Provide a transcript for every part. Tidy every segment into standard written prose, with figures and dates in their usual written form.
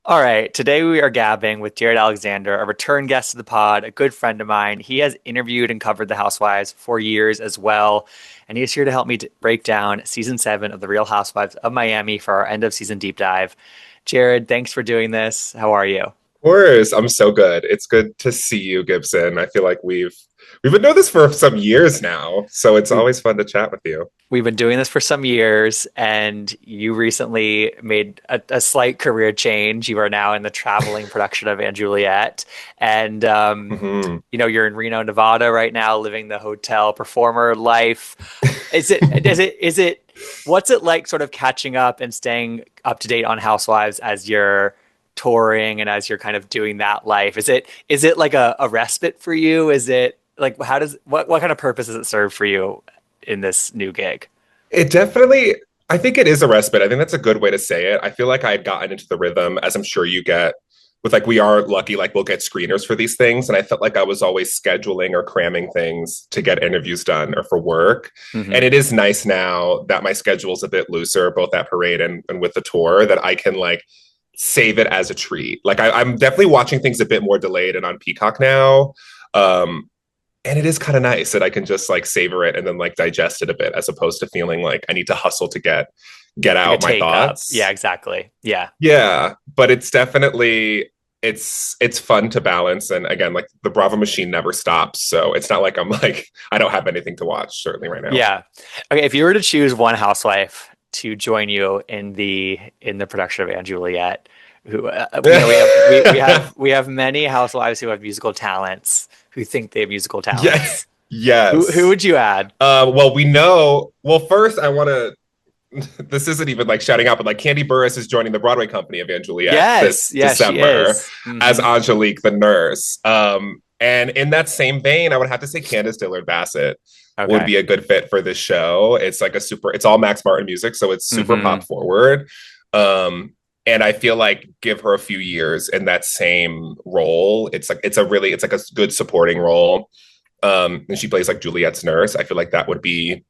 All right, today we are gabbing with Jared Alexander, a return guest to the pod, a good friend of mine. He has interviewed and covered the Housewives for years as well, and he is here to help me break down season 7 of the Real Housewives of Miami for our end of season deep dive. Jared, thanks for doing this. How are you? Of course, I'm so good. It's good to see you, Gibson. I feel like we've been doing this for some years now, so it's We always fun to chat with you. we've been doing this for some years, and you recently made a slight career change. You are now in the traveling production of and Juliet, and Hmm. you're in Reno, Nevada right now, living the hotel performer life. Is it what's it like sort of catching up and staying up to date on Housewives as you're touring and as you're kind of doing that life? Is it like a respite for you? Is it like what kind of purpose does it serve for you in this new gig? It definitely, I think it is a respite. I think that's a good way to say it. I feel like I had gotten into the rhythm, as I'm sure you get, with like we are lucky, like we'll get screeners for these things, and I felt like I was always scheduling or cramming things to get interviews done or for work. Hmm. And it is nice now that my schedule's a bit looser, both at Parade and with the tour, that I can like save it as a treat. Like I'm definitely watching things a bit more delayed and on Peacock now. Um, and it is kind of nice that I can just like savor it and then like digest it a bit, as opposed to feeling like I need to hustle to get Like a out my take up. Yeah, thoughts. exactly. Yeah. Yeah, but it's definitely it's fun to balance. And again, like the Bravo machine never stops, so it's not like I'm like I don't have anything to watch certainly right now. Yeah. Okay, if you were to choose one housewife to join you in the production of and Juliet, who we have many housewives who have musical talents who think they have musical Yeah. talents. Who Yes. would you add? Well, we know. Well, first, I want to. This isn't even like shouting out, but like Candy Burris is joining the Broadway company of Anne Juliet Yes, this yes, she December is. as Angelique the nurse. And in that same vein, I would have to say Candace Dillard Bassett would Okay. be a good fit for this show. It's like a super. It's all Max Martin music, so it's super pop Hmm. forward. Um, and I feel like give her a few years in that same role. It's like a good supporting role. And she plays like Juliet's nurse. I feel like that would be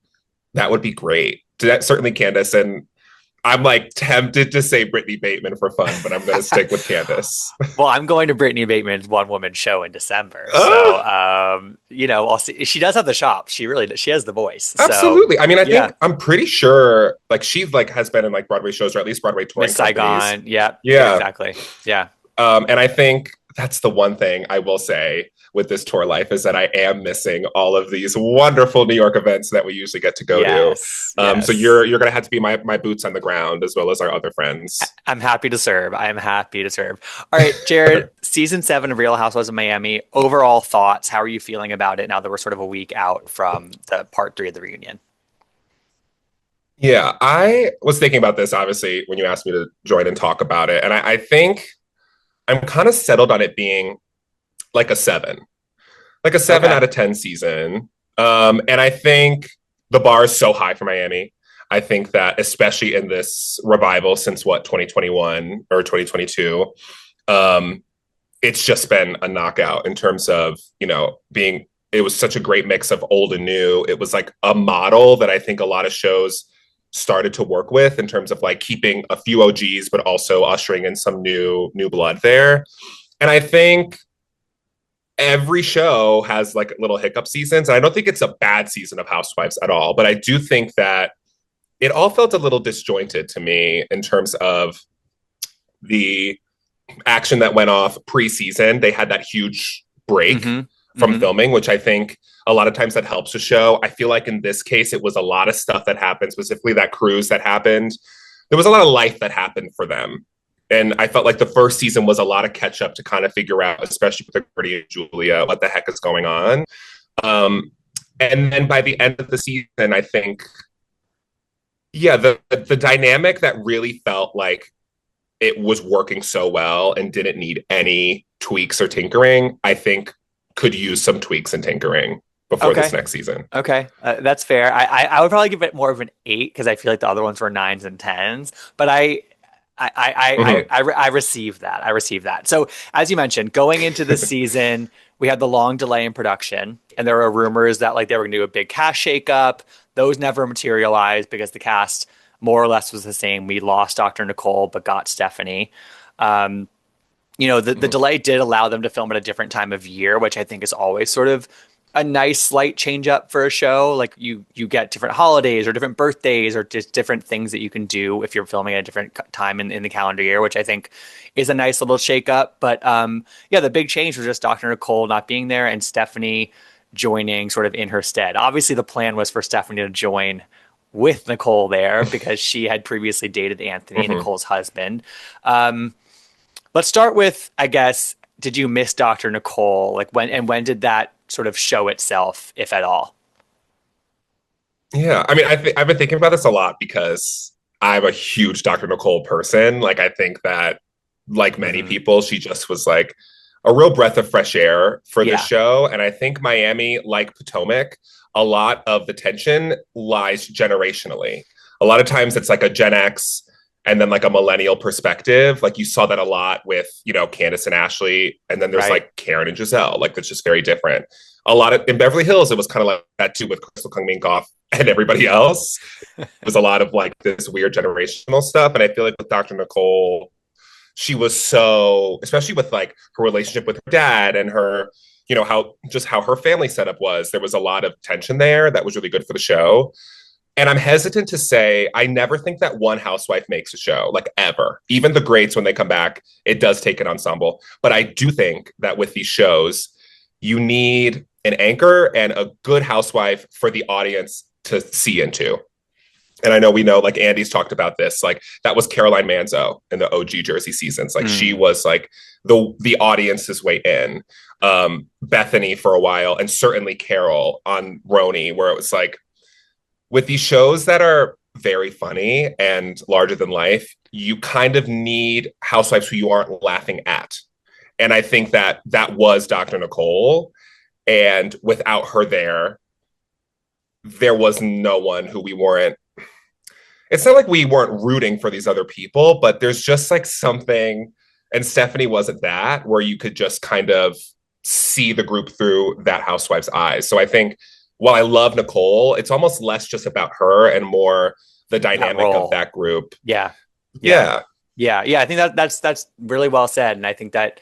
great. That certainly Candace, and I'm like tempted to say Brittany Bateman for fun, but I'm gonna stick with Candace. Well, I'm going to Brittany Bateman's one woman show in December. So, Ah, I'll see. She does have the shop. She really does. She has the voice. So, absolutely. I mean, I yeah. think I'm pretty sure like she's like has been in like Broadway shows or at least Broadway touring Miss companies. Saigon. Yeah. Yeah, Yeah. exactly. Yeah. And I think that's the one thing I will say with this tour life is that I am missing all of these wonderful New York events that we usually get to go to. Yes. So Yes. you're gonna have to be my boots on the ground as well as our other friends. I'm happy to serve. I am happy to serve. All right, Jared, season 7 of Real Housewives of Miami. Overall thoughts. How are you feeling about it now that we're sort of a week out from the part 3 of the reunion? Yeah, I was thinking about this obviously when you asked me to join and talk about it, and I think I'm kind of settled on it being like a seven, like a seven Okay. out of 10 season. And I think the bar is so high for Miami. I think that especially in this revival since what 2021 or 2022, um, it's just been a knockout in terms of being. It was such a great mix of old and new. It was like a model that I think a lot of shows started to work with in terms of like keeping a few OGs, but also ushering in some new blood there. And I think every show has like little hiccup seasons. And I don't think it's a bad season of Housewives at all, but I do think that it all felt a little disjointed to me in terms of the action that went off preseason. They had that huge break Mm-hmm. from Mm-hmm. filming, which I think a lot of times that helps a show. I feel like in this case, it was a lot of stuff that happened, specifically that cruise that happened. There was a lot of life that happened for them. And I felt like the first season was a lot of catch up to kind of figure out, especially with Birdie and Julia, what the heck is going on. Um, and then by the end of the season, I think, yeah, the dynamic that really felt like it was working so well and didn't need any tweaks or tinkering, I think could use some tweaks and tinkering before this Okay. next season. Okay, that's fair. I would probably give it more of an 8 because I feel like the other ones were nines and tens. But Mm-hmm. I receive that. I receive that. So as you mentioned, going into this season, we had the long delay in production, and there were rumors that like they were going to do a big cast shakeup. Those never materialized because the cast more or less was the same. We lost Dr. Nicole, but got Stephanie. The Mhm. delay did allow them to film at a different time of year, which I think is always sort of a nice slight change up for a show. Like you get different holidays or different birthdays or just different things that you can do if you're filming at a different time in the calendar year, which I think is a nice little shake up. But yeah, the big change was just Dr. Nicole not being there and Stephanie joining sort of in her stead. Obviously, the plan was for Stephanie to join with Nicole there because she had previously dated Anthony, Mhm. Nicole's husband. Um, Let's start with, I guess, did you miss Dr. Nicole? Like when did that sort of show itself, if at all? Yeah, I mean, I've been thinking about this a lot because I'm a huge Dr. Nicole person. Like, I think that, like many Hmm. people, she just was like a real breath of fresh air for this Yeah, show. And I think Miami, like Potomac, a lot of the tension lies generationally. A lot of times it's like a Gen X and then like a millennial perspective. Like you saw that a lot with, Candace and Ashley. And then there's right. like Karen and Giselle. Like that's just very different. A lot of in Beverly Hills, it was kind of like that too with Crystal Kung Minkoff and everybody else. It was a lot of like this weird generational stuff. And I feel like with Dr. Nicole, she was so, especially with like her relationship with her dad and her, how her family setup was, there was a lot of tension there that was really good for the show. And I'm hesitant to say, I never think that one housewife makes a show, like ever. Even the greats, when they come back, it does take an ensemble. But I do think that with these shows, you need an anchor and a good housewife for the audience to see into. And I know we know, like Andy's talked about this, like that was Caroline Manzo in the OG Jersey seasons. Like she Mm, was like the audience's way in. Bethany for a while, and certainly Carol on Roni, where it was like with these shows that are very funny and larger than life, you kind of need housewives who you aren't laughing at. And I think that that was Dr. Nicole. And without her there was no one who we weren't. It's not like we weren't rooting for these other people, but there's just like something, and Stephanie wasn't that, where you could just kind of see the group through that housewife's eyes. So I think while I love Nicole, it's almost less just about her and more the that dynamic of role. that group. Yeah, yeah, Yeah. yeah. I think that's really well said, and I think that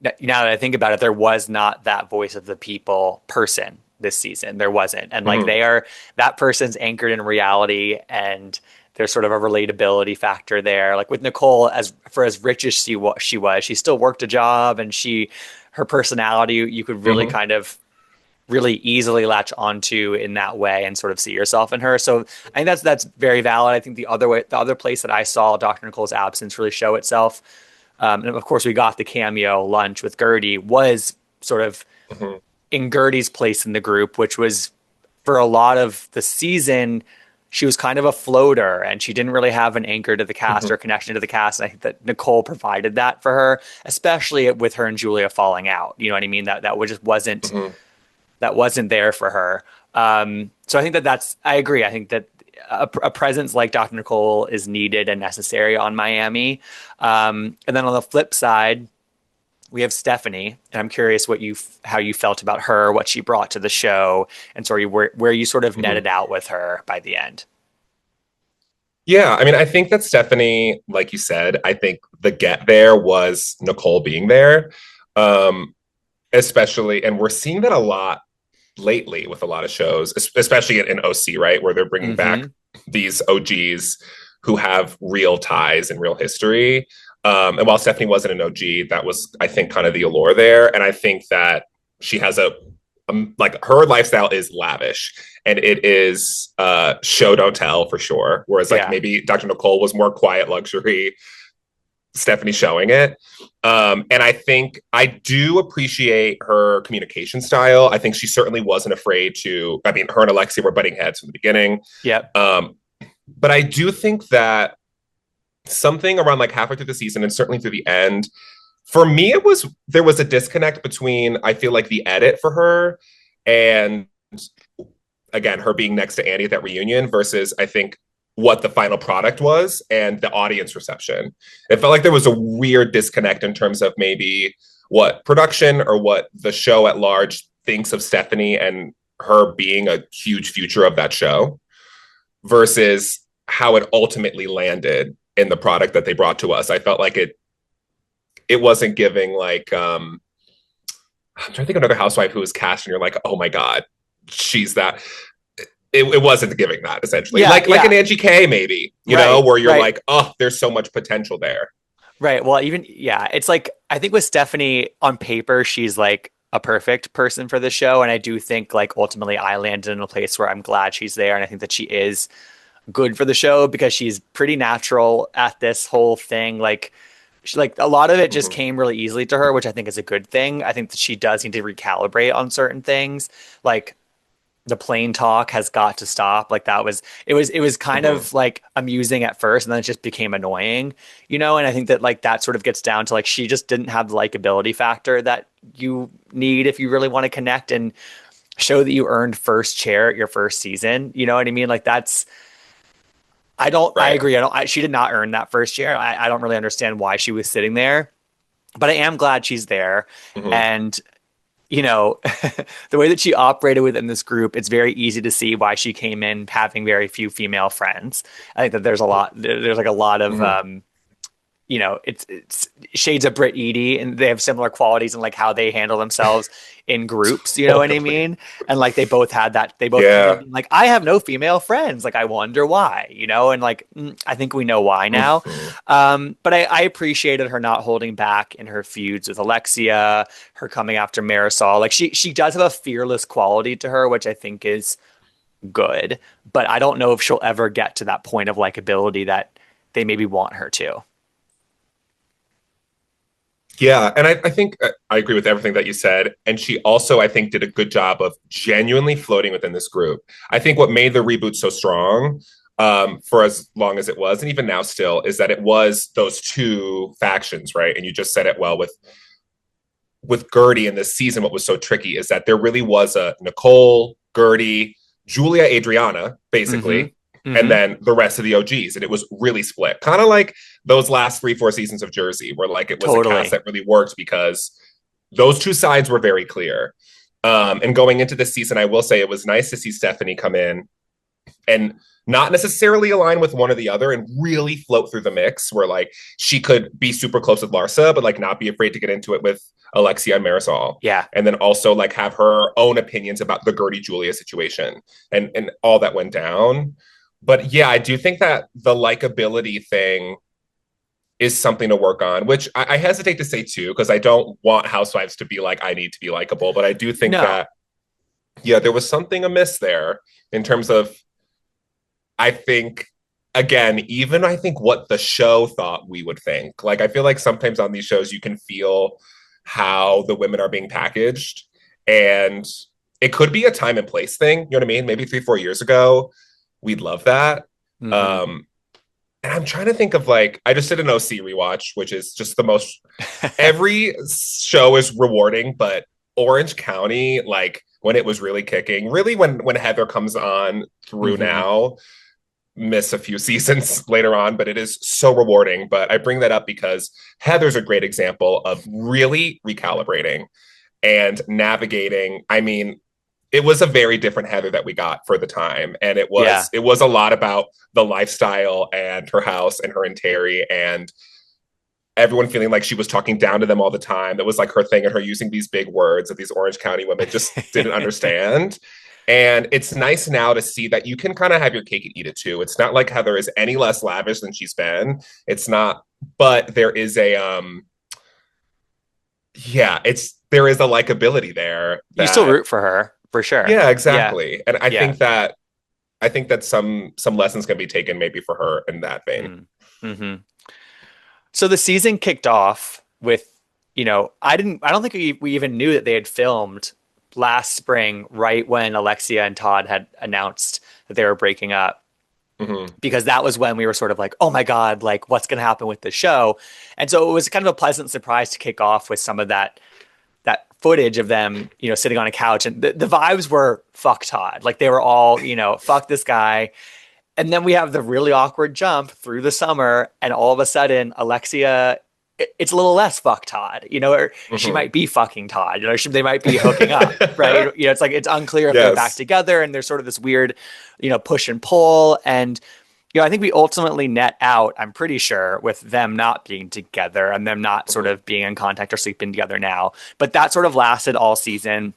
now that I think about it, there was not that voice of the people person this season. There wasn't. And like Mm-hmm. that person's anchored in reality and there's sort of a relatability factor there. Like with Nicole, as rich as she was, she still worked a job and her personality, you could really Mm-hmm. kind of really easily latch onto in that way and sort of see yourself in her. So I think that's very valid. I think the other place that I saw Dr. Nicole's absence really show itself, and of course we got the cameo lunch with Gertie, was sort of Mm-hmm. in Gertie's place in the group, which was for a lot of the season. She was kind of a floater and she didn't really have an anchor to the cast Mm-hmm. or connection to the cast. And I think that Nicole provided that for her, especially with her and Julia falling out. You know what I mean? That just Mm-hmm. wasn't there for her. So I think I agree. I think that a presence like Dr. Nicole is needed and necessary on Miami. And then on the flip side, we have Stephanie, and I'm curious how you felt about her, what she brought to the show, and sort of where you sort of Mm-hmm. netted out with her by the end. Yeah, I mean, I think that Stephanie, like you said, I think the get there was Nicole being there, um, especially, and we're seeing that a lot lately with a lot of shows, especially in OC, right, where they're bringing back Hmm. these OGs who have real ties and real history. And while Stephanie wasn't an OG, that was, I think, kind of the allure there. And I think that she has like her lifestyle is lavish and it is show don't tell for sure. Whereas like Yeah, maybe Dr. Nicole was more quiet luxury, Stephanie showing it. And I think I do appreciate her communication style. I think she certainly wasn't afraid to, I mean, her and Alexia were butting heads from the beginning. yep, Um, but I do think that something around like halfway through the season and certainly through the end, for me, there was a disconnect between, I feel like the edit for her and again, her being next to Andy at that reunion versus I think what the final product was and the audience reception. It felt like there was a weird disconnect in terms of maybe what production or what the show at large thinks of Stephanie and her being a huge future of that show versus how it ultimately landed in the product that they brought to us. I felt like it wasn't giving like I'm trying to think of another housewife who was cast and you're like, oh my God, she's that. It wasn't giving that essentially. Yeah, Like an yeah. Angie K maybe, Right, where you're right. like, oh, there's so much potential there. Right. Well, even yeah, it's like I think with Stephanie on paper, she's like a perfect person for the show, and I do think like ultimately I landed in a place where I'm glad she's there, and I think that she is good for the show because she's pretty natural at this whole thing. Like a lot of it just Mm-hmm. came really easily to her, which I think is a good thing. I think that she does need to recalibrate on certain things. Like the plane talk has got to stop. Like it was kind Mm-hmm. of like amusing at first and then it just became annoying, you know? And I think that like that sort of gets down to like she just didn't have the likability factor that you need if you really want to connect and show that you earned first chair at your first season. You know what I mean? Like I Right. agree. She did not earn that first chair. I don't really understand why she was sitting there, but I am glad she's there. Mm-hmm. And you know, the way that she operated within this group, it's very easy to see why she came in having very few female friends. I think that there's like a lot of, Mm-hmm. it's shades of Brit Eady, and they have similar qualities in like how they handle themselves in groups. You know what I Totally. mean? And like they both had that. They both came in Yeah. being like, I have no female friends. Like I wonder why. You know, and like I think we know why now. Mm-hmm. But I appreciated her not holding back in her feuds with Alexia, her coming after Marisol. Like she does have a fearless quality to her, which I think is good. But I don't know if she'll ever get to that point of likability that they maybe want her to. Yeah, and I think I agree with everything that you said. And she also, I think, did a good job of genuinely floating within this group. I think what made the reboot so strong, for as long as it was, and even now still, is that it was those two factions, right? And you just said it well with Gertie in this season. What was so tricky is that there really was a Nicole, Gertie, Julia, Adriana, Mm-hmm. basically, and Mm-hmm. then the rest of the OGs. And it was really split. Kind of like those last 3, 4 seasons of Jersey, where like it was a cast Totally. that really worked because those two sides were very clear. And going into this season, I will say it was nice to see Stephanie come in and not necessarily align with one or the other and really float through the mix where like she could be super close with Larsa, but like not be afraid to get into it with Alexia and Marisol. Yeah. And then also like have her own opinions about the Gertie Julia situation and all that went down. But yeah, I do think that the likability thing is something to work on, which I hesitate to say too, because I don't want housewives to be like, I need to be likable. But I do think No. that, yeah, there was something amiss there in terms of I think again, even I think what the show thought we would think. Like I feel like sometimes on these shows you can feel how the women are being packaged and it could be a time and place thing, you know what I mean? Maybe 3, 4 years ago, we'd love that. Mm-hmm. Um and I'm trying to think of like I just did an OC rewatch, which is just the most every show is rewarding, but Orange County, like when it was really kicking, really when Heather comes on through Mm-hmm. now, miss a few seasons later on, but it is so rewarding. But I bring that up because Heather's a great example of really recalibrating and navigating. I mean, it was a very different Heather that we got for the time, and Yeah. it was a lot about the lifestyle and her house and her and Terry and everyone feeling like she was talking down to them all the time. That was like her thing, and her using these big words that these Orange County women just didn't understand. And it's nice now to see that you can kind of have your cake and eat it too. It's not like Heather is any less lavish than she's been. It's not, but there is a yeah, it's there is a likability there You still that root for her, for sure. yeah, Yeah. exactly. And Yeah. I think that some lessons can be taken maybe for her in that vein. Mm-hmm. So the season kicked off with, I don't think we even knew that they had filmed last spring, right when Alexia and Todd had announced that they were breaking up, Mm-hmm. because that was when we were sort of like, oh my God, like what's going to happen with the show? And so it was kind of a pleasant surprise to kick off with some of that footage of them, sitting on a couch, and the vibes were fuck Todd. Like they were all, fuck this guy. And then we have the really awkward jump through the summer, and all of a sudden, Alexia, it's a little less fuck Todd, or she Mm-hmm. might be fucking Todd, they might be hooking up, right? It's like it's unclear if they're back Yes. together, and there's sort of this weird, push and pull. And I think we ultimately net out, I'm pretty sure, with them not being together and them not sort Mhm. of being in contact or sleeping together now. But that sort of lasted all season.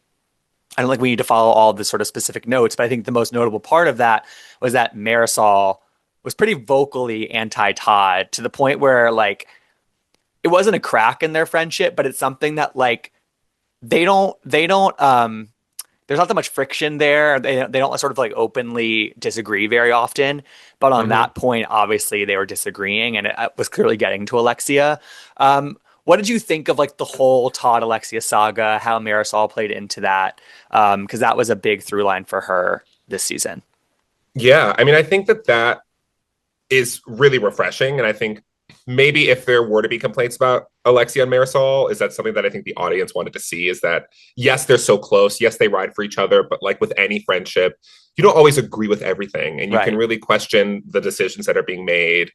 I don't think we need to follow all the sort of specific notes, but I think the most notable part of that was that Marisol was pretty vocally anti Todd to the point where like it wasn't a crack in their friendship, but it's something that like they don't there's not that much friction there. They don't sort of like openly disagree very often. But on Mhm. that point, obviously they were disagreeing, and it was clearly getting to Alexia. What did you think of like the whole Todd Alexia saga? How Marisol played into that? Because that was a big through line for her this season. Yeah, I mean, I think that that is really refreshing. And I think maybe if there were to be complaints about Alexia and Marisol, is that something that I think the audience wanted to see is that, yes, they're so close. Yes, they ride for each other. But like with any friendship, you don't always agree with everything. And you can Right. really question the decisions that are being made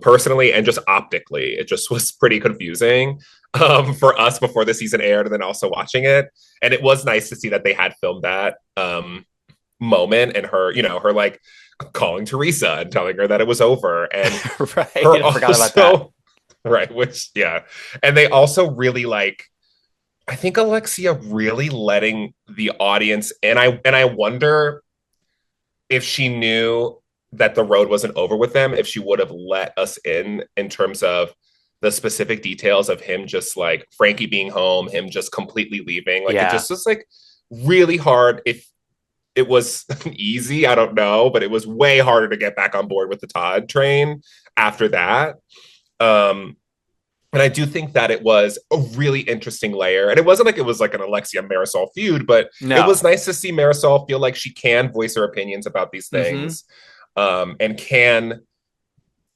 personally and just optically. It just was pretty confusing for us before the season aired and then also watching it. And it was nice to see that they had filmed that. Moment and her, her like calling Teresa and telling her that it was over, and Right. her I forgot about that. also right, which yeah, and they also really like. I think Alexia really letting the audience, and I wonder if she knew that the road wasn't over with them, if she would have let us in terms of the specific details of him just like Frankie being home, him just completely leaving. Like it Yeah. just was like really hard. If it was easy, I don't know, but it was way harder to get back on board with the Todd train after that. Um, and I do think that it was a really interesting layer. And it wasn't like it was like an Alexia Marisol feud, but it was No. nice to see Marisol feel like she can voice her opinions about these Mm-hmm. things and can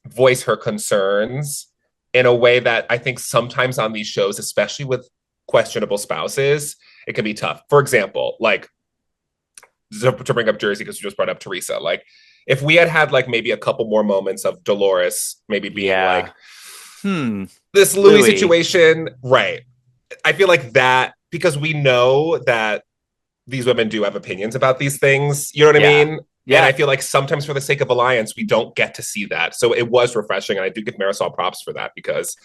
voice her concerns in a way that I think sometimes on these shows, especially with questionable spouses, it can be tough. For example, like to bring up Jersey because you just brought up Teresa. Like, if we had had like maybe a couple more moments of Dolores maybe being Yeah. like Hmm. this Louis Louis. situation, right? I feel like that because we know that these women do have opinions about these things. You know what I Yeah. mean? And I Yeah. feel like sometimes for the sake of alliance, we don't get to see that. So it was refreshing, and I do give Marisol props for that because,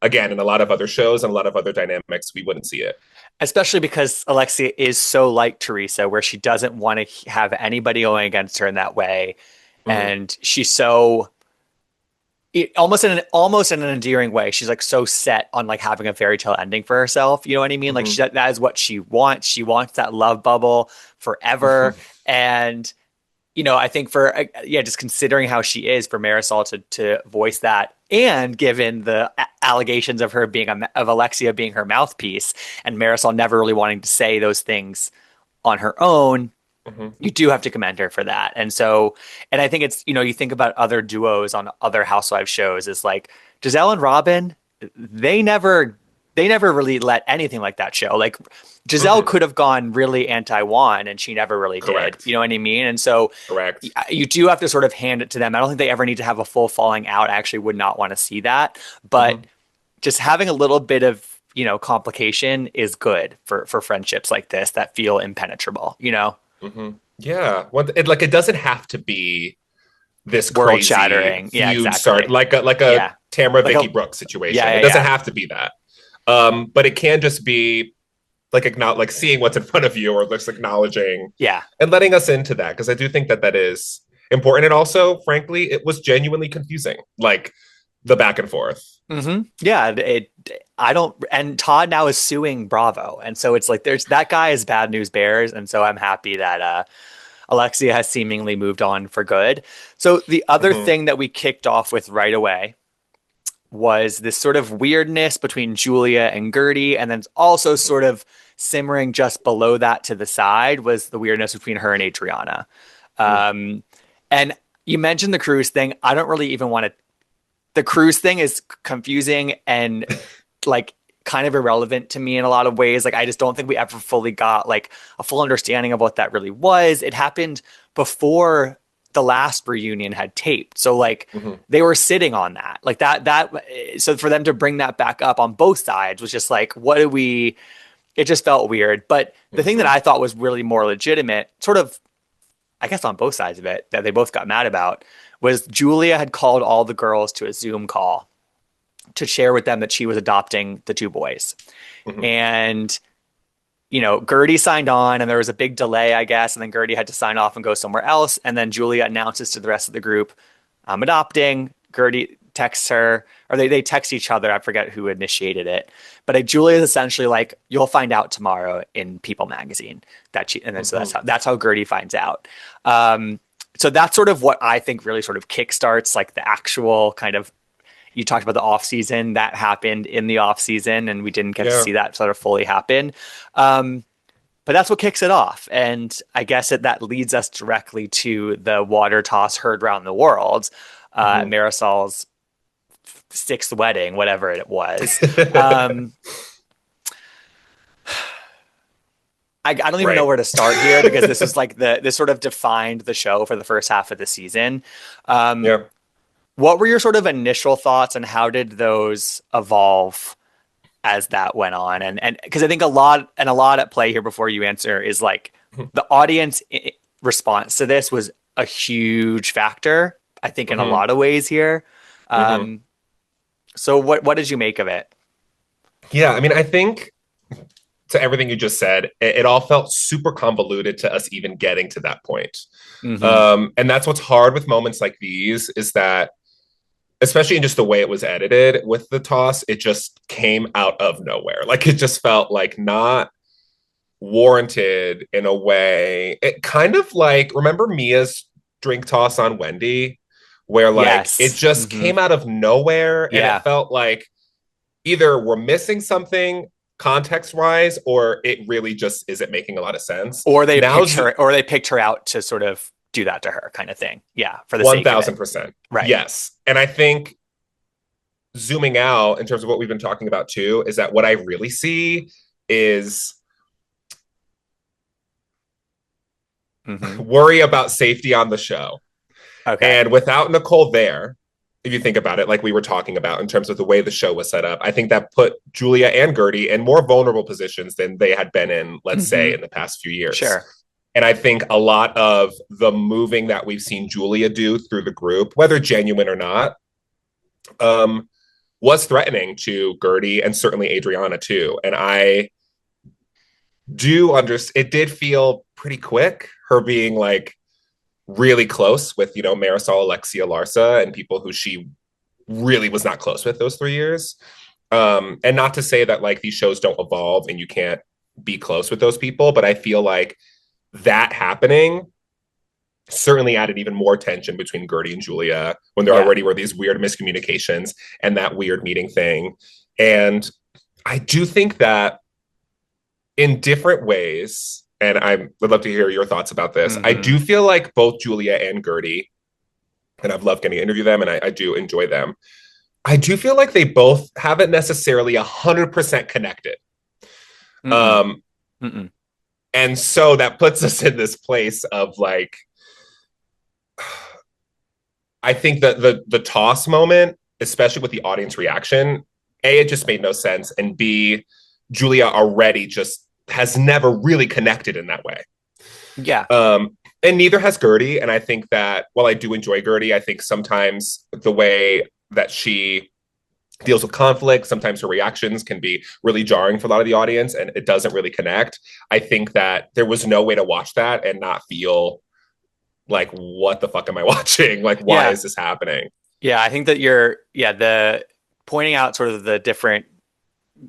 again, in a lot of other shows and a lot of other dynamics, we wouldn't see it. Especially because Alexia is so like Teresa, where she doesn't want to have anybody going against her in that way, Mm-hmm. and she's so almost in an endearing way. She's like so set on like having a fairy tale ending for herself. You know what I mean? Like Mm-hmm. that is what she wants. She wants that love bubble forever, and I think for yeah, just considering how she is for Marisol to voice that, and given the allegations of her being of Alexia being her mouthpiece, and Marisol never really wanting to say those things on her own, Mm-hmm. you do have to commend her for that. And so, and I think it's you think about other duos on other Housewives shows, is like Giselle and Robin, they never they never really let anything like that show. Like Giselle Mm-hmm. could have gone really anti-Juan and she never really did. Correct. You know what I mean? And so Correct. you do have to sort of hand it to them. I don't think they ever need to have a full falling out. I actually would not want to see that. But Mm-hmm. just having a little bit of, complication is good for friendships like this that feel impenetrable. Mm-hmm. Yeah. It doesn't have to be this World crazy shattering. Yeah, feud start exactly. like a Yeah. Tamara Like Vicky a Brooks yeah, situation. It yeah, doesn't yeah. have to be that. But it can just be like like seeing what's in front of you or just acknowledging Yeah. and letting us into that because I do think that that is important. And also, frankly, it was genuinely confusing, like the back and forth. Yeah, I don't and Todd now is suing Bravo. And so it's like there's that guy is bad news bears, and so I'm happy that Alexia has seemingly moved on for good. So the other Mm-hmm. thing that we kicked off with right away was this sort of weirdness between Julia and Gertie, and then also sort of simmering just below that to the side was the weirdness between her and Adriana. Mm-hmm. Um, and you mentioned the cruise thing. I don't really even want to. The cruise thing is confusing and like kind of irrelevant to me in a lot of ways. Like I just don't think we ever fully got like a full understanding of what that really was. It happened before the last reunion had taped. So like Mm-hmm. they were sitting on that. Like that so for them to bring that back up on both sides was just like what do we it just felt weird. But the thing that Mm-hmm. I thought was really more legitimate, sort of I guess on both sides of it, that they both got mad about was Julia had called all the girls to a Zoom call to share with them that she was adopting the two boys. Mhm. And Gertie signed on and there was a big delay, I guess. And then Gertie had to sign off and go somewhere else. And then Julia announces to the rest of the group, I'm adopting. Gertie texts her, or they text each other. I forget who initiated it. But Julia is essentially like, you'll find out tomorrow in People magazine and then so Mhm. that's how Gertie finds out. So that's sort of what I think really sort of kickstarts like the actual kind of you talked about the off season that happened in the off season, and we didn't get to Yeah. see that sort of fully happen. Um, but that's what kicks it off, and I guess that leads us directly to the water toss heard around the world, Mhm. Marisol's sixth wedding, whatever it was. Um, I don't even know Right. where to start here because this was like this sort of defined the show for the first half of the season. Um, Yeah. what were your sort of initial thoughts and how did those evolve as that went on? And because I think a lot at play here before you answer is like the audience response to this was a huge factor, I think, in a Mhm. lot of ways here. Mhm. Um, so what did you make of it? Yeah, I mean, I think to everything you just said, it all felt super convoluted to us even getting to that point. Hmm. And that's what's hard with moments like these is that, especially in just the way it was edited with the toss, it just came out of nowhere. Like it just felt like not warranted in a way. It kind of like, remember Mia's drink toss on Wendy, where like it Yes. just Hmm. came out of nowhere and it Yeah. felt like either we're missing something context wise or it really just isn't making a lot of sense. Now, Or they picked her out to sort of do that to her kind of thing. Yeah, for the sake of it. 1000%. Right. Yes. And I think zooming out in terms of what we've been talking about too is that what I really see is Hmm. worry about safety on the show. Okay. And without Nicole there, if you think about it, like we were talking about in terms of the way the show was set up, I think that put Julia and Gertie in more vulnerable positions than they had been in, let's Hmm. say, in the past few years. Sure. And I think a lot of the moving that we've seen Julia do through the group, whether genuine or not, um, was threatening to Gertie and certainly Adriana too. And I do understand it did feel pretty quick, her being like really close with, Marisol, Alexia, Larsa, and people who she really was not close with those 3 years. And not to say that like these shows don't evolve and you can't be close with those people, but I feel like that happening certainly added even more tension between Gertie and Julia when there Yeah. already were these weird miscommunications and that weird meeting thing. And I do think that in different ways, and I would love to hear your thoughts about this, I Hmm. do feel like both Julia and Gertie, and I've loved getting to interview them and I do enjoy them. I do feel like they both haven't necessarily 100% connected. Mm-mm. Um, Mm-mm. and so that puts us in this place of like, I think that the toss moment, especially with the audience reaction, A, it just made no sense. And B, Julia already just has never really connected in that way. Yeah. And neither has Gertie. And I think that while I do enjoy Gertie, I think sometimes the way that she deals with conflict, sometimes her reactions can be really jarring for a lot of the audience and it doesn't really connect. I think that there was no way to watch that and not feel like, what the fuck am I watching? Like, why Yeah. is this happening? Yeah. I think that the pointing out sort of the different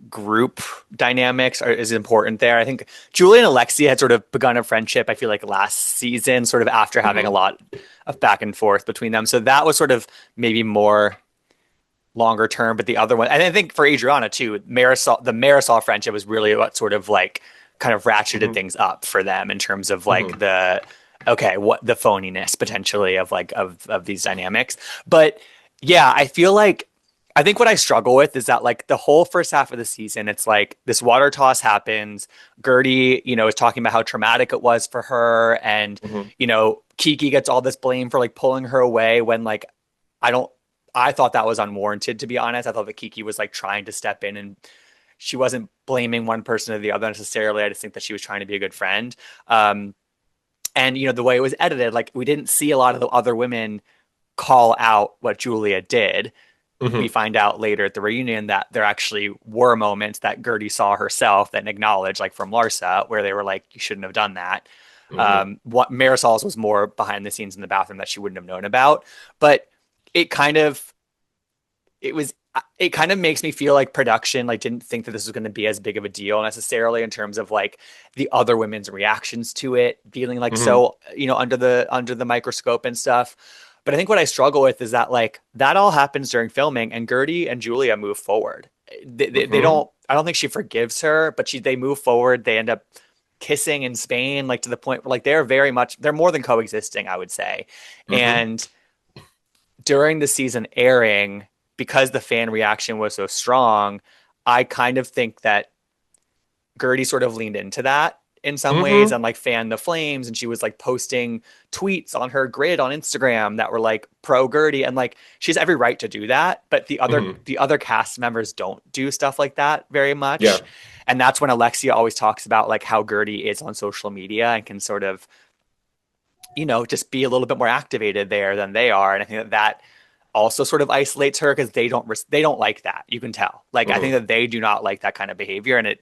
group dynamics is important there. I think Julie and Alexia had sort of begun a friendship, I feel like last season, sort of after having a Mm-hmm. lot of back and forth between them. So that was sort of maybe more longer term, but the other one, and I think for Adriana too, the Marisol friendship was really what sort of like kind of ratcheted Mm-hmm. things up for them in terms of like Mm-hmm. what the phoniness potentially of like of these dynamics. But yeah, I think what I struggle with is that like the whole first half of the season, it's like this water toss happens. Gertie, is talking about how traumatic it was for her, and Mm-hmm. Kiki gets all this blame for like pulling her away when like I don't I thought that was unwarranted, to be honest. I thought that Kiki was like trying to step in and she wasn't blaming one person or the other necessarily. I just think that she was trying to be a good friend. And the way it was edited, like we didn't see a lot of the other women call out what Julia did. We Mm-hmm. find out later at the reunion that there actually were moments that Gertie saw herself that acknowledged, like from Larsa, where they were like, you shouldn't have done that. Mm-hmm. What Marisol's was more behind the scenes in the bathroom that she wouldn't have known about. But it kind of, it was, it kind of makes me feel like production like didn't think that this was going to be as big of a deal necessarily in terms of like the other women's reactions to it feeling like Mm-hmm. so under the microscope and stuff. But I think what I struggle with is that like that all happens during filming and Gertie and Julia move forward. They Mm-hmm. don't, I don't think she forgives her, but they move forward. They end up kissing in Spain, like to the point where like they're very much, they're more than coexisting, I would say. Mm-hmm. And during the season airing, because the fan reaction was so strong, I kind of think that Gertie sort of leaned into that in some ways Mm-hmm. and like fanned the flames. And she was like posting tweets on her grid on Instagram that were like pro Gertie. And like she's every right to do that. But the other Mm-hmm. the other cast members don't do stuff like that very much. Yeah. And that's when Alexia always talks about like how Gertie is on social media and can sort of, just be a little bit more activated there than they are. And I think that that also sort of isolates her because they don't like that. You can tell. Like I think Mm-hmm. that they do not like that kind of behavior, and it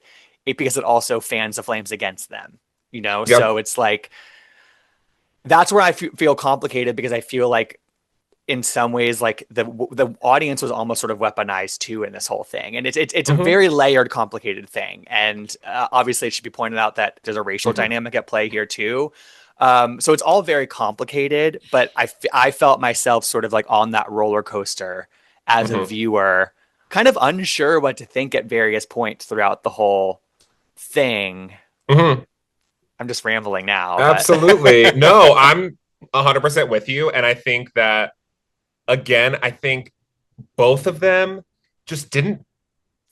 because it also fans the flames against them. Yeah. So it's like that's where I feel complicated because I feel like in some ways like the audience was almost sort of weaponized too in this whole thing, and it's a Mm-hmm. very layered, complicated thing. And obviously, it should be pointed out that there's a racial Mm-hmm. dynamic at play here too. So it's all very complicated, but I felt myself sort of like on that roller coaster as a Mm-hmm. viewer, kind of unsure what to think at various points throughout the whole thing. Mm-hmm. I'm just rambling now, but Absolutely. No, I'm 100% with you. And I think that, again, I think both of them just didn't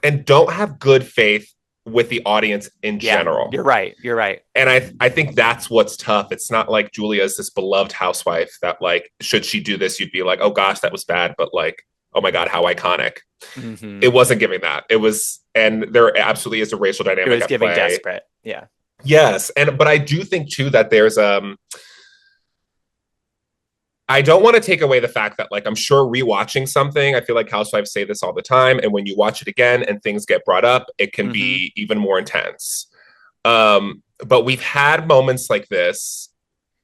and don't have good faith with the audience in yeah, general. you're right. You're right. And I think that's what's tough. It's not like Julia is this beloved housewife that like should she do this, you'd be like, oh gosh, that was bad, but like, oh my God, how iconic. Hmm. It wasn't giving that. It was, and there absolutely is a racial It dynamic was at giving play. desperate. Yeah. Yes, and but I do think too that there's I don't want to take away the fact that, like, I'm sure rewatching something, I feel like housewives say this all the time. And when you watch it again and things get brought up, it can Hmm. be even more intense. But we've had moments like this,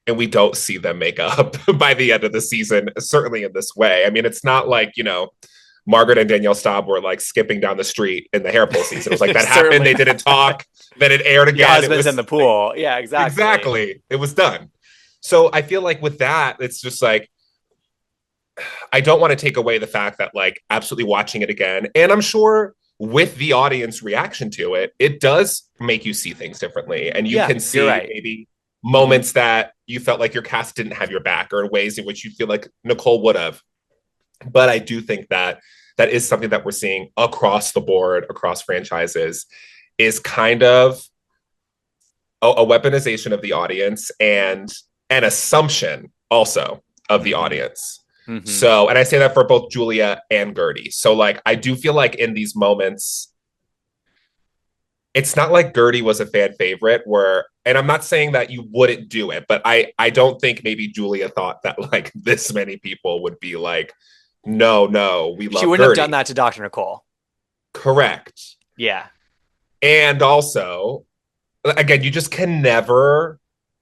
and we don't see them make up by the end of the season, certainly in this way. I mean, it's not like, Margaret and Danielle Staub were like skipping down the street in the hair pull season. It was like There's that happened, certainly they not. didn't talk, then it aired Your again. It husband's in was the pool. Yeah, exactly. exactly, it was done. So I feel like with that, it's just like, I don't want to take away the fact that like absolutely watching it again, and I'm sure with the audience reaction to it, it does make you see things differently, and you Yeah, can you're see right. maybe Hmm. moments that you felt like your cast didn't have your back, or in ways in which you feel like Nicole would have. But I do think that that is something that we're seeing across the board, across franchises, is kind of a weaponization of the audience and an assumption also of the Hmm. audience. Hmm. So, and I say that for both Julia and Gertie. So, like, I do feel like in these moments, it's not like Gertie was a fan favorite where, and I'm not saying that you wouldn't do it, but I don't think maybe Julia thought that like this many people would be like, no, no, we She love wouldn't have done Gertie. that to Dr. Nicole. Correct. Yeah. And also, again, you just can never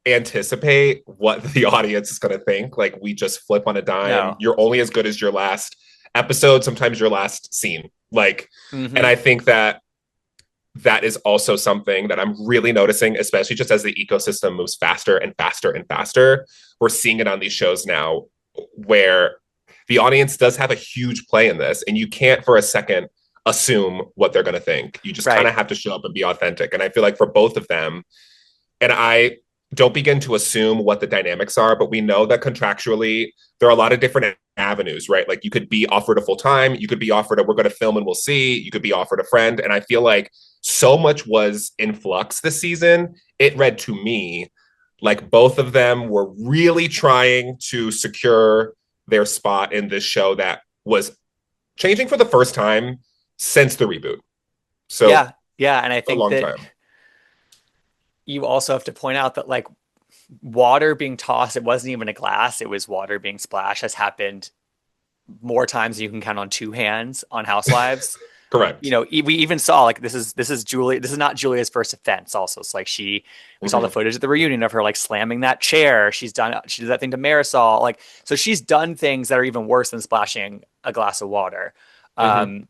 anticipate what the audience is going to think. Like, we just flip on a dime. No. You're only as good as your last episode, sometimes your last scene. Like, and Hmm. I think that that is also something that I'm really noticing, especially just as the ecosystem moves faster and faster and faster. We're seeing it on these shows now where the audience does have a huge play in this, and you can't for a second assume what they're going to think. You just kind Right. of have to show up and be authentic. And I feel like for both of them, and I don't begin to assume what the dynamics are, but we know that contractually there are a lot of different avenues, right? Like you could be offered a full time, you could be offered a we're going to film and we'll see, you could be offered a friend. And I feel like so much was in flux this season. It read to me like both of them were really trying to secure their spot in this show that was changing for the first time since the reboot. So Yeah. Yeah. And I a think long that time. you also have to point out that like water being tossed, it wasn't even a glass, it was water being splashed, has happened more times than you can count on two hands on Housewives. Correct. We even saw like this is Julia. This is not Julia's first offense. Also, it's like we saw the Hmm. footage at the reunion of her like slamming that chair. She did that thing to Marisol. Like, so she's done things that are even worse than splashing a glass of water. Hmm. Um,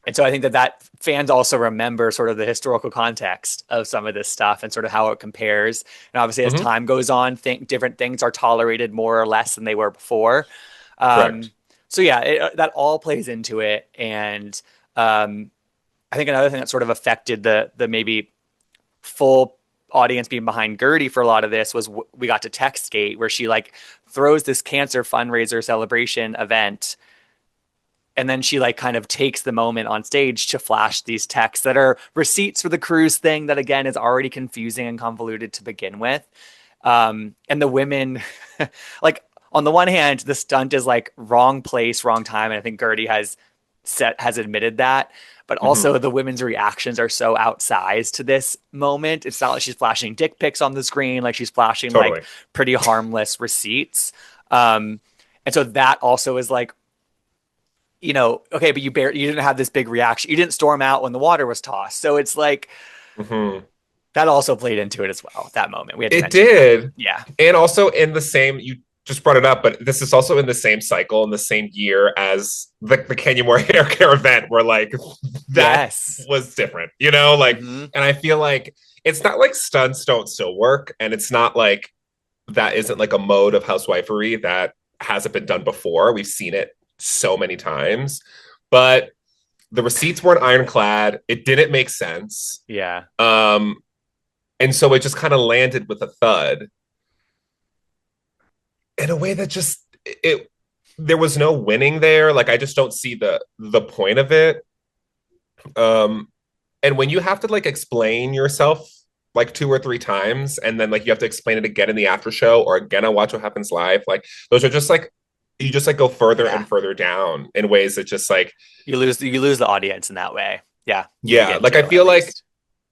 and so I think that fans also remember sort of the historical context of some of this stuff and sort of how it compares. And obviously, as Hmm. time goes on, different things are tolerated more or less than they were before. Um, Correct. so yeah, that all plays into it. And um, I think another thing that sort of affected the maybe full audience being behind Gertie for a lot of this was we got to Textgate, where she like throws this cancer fundraiser celebration event, and then she like kind of takes the moment on stage to flash these texts that are receipts for the cruise thing that again is already confusing and convoluted to begin with. And the women, like on the one hand, the stunt is like wrong place, wrong time, and I think Gertie has admitted that. But Hmm. also the women's reactions are so outsized to this moment. It's not like she's flashing dick pics on the screen, like she's flashing like Totally. pretty harmless receipts. Um, and so that also is like, okay, but you didn't have this big reaction. You didn't storm out when the water was tossed. So it's like Hmm. that also played into it as well. That moment we had to It mention that. did. Yeah. And also in the same, you just brought it up, but this is also in the same cycle, in the same year as the Kenya Moore hair care event, where like that Yes. was different, like, Mm-hmm. and I feel like it's not like stunts don't still work. And it's not like that isn't like a mode of housewifery that hasn't been done before. We've seen it so many times, but the receipts weren't ironclad. It didn't make sense. Yeah. Um, and so it just kind of landed with a thud in a way that just it there was no winning there. Like I just don't see the point of it. Um and when you have to like explain yourself like two or three times and then like you have to explain it again in the after show or again on Watch What Happens Live, like those are just like you just like go further Yeah. and further down in ways that just like You lose the audience in that way. Yeah. You yeah, begin like I to at feel like least.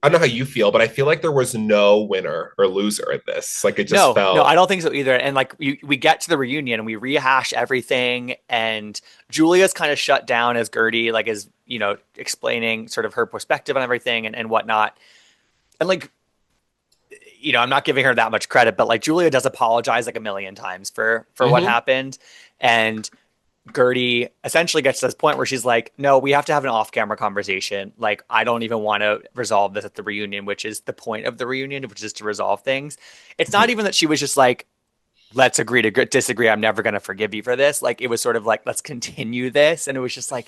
I don't know how you feel, but I feel like there was no winner or loser in this. Like it just No, I felt don't think so either. And like we get to the reunion and we rehash everything, and Julia's kind of shut down as Gertie, like is explaining sort of her perspective on everything and whatnot. And like I'm not giving her that much credit, but like Julia does apologize like a million times for what mm-hmm, happened, and Gertie essentially gets to this point where she's like, no, we have to have an off-camera conversation. Like, I don't even want to resolve this at the reunion, which is the point of the reunion, which is to resolve things. It's not mm-hmm. even that she was just like, let's agree to disagree. I'm never going to forgive you for this. Like, it was sort of like, let's continue this. And it was just like,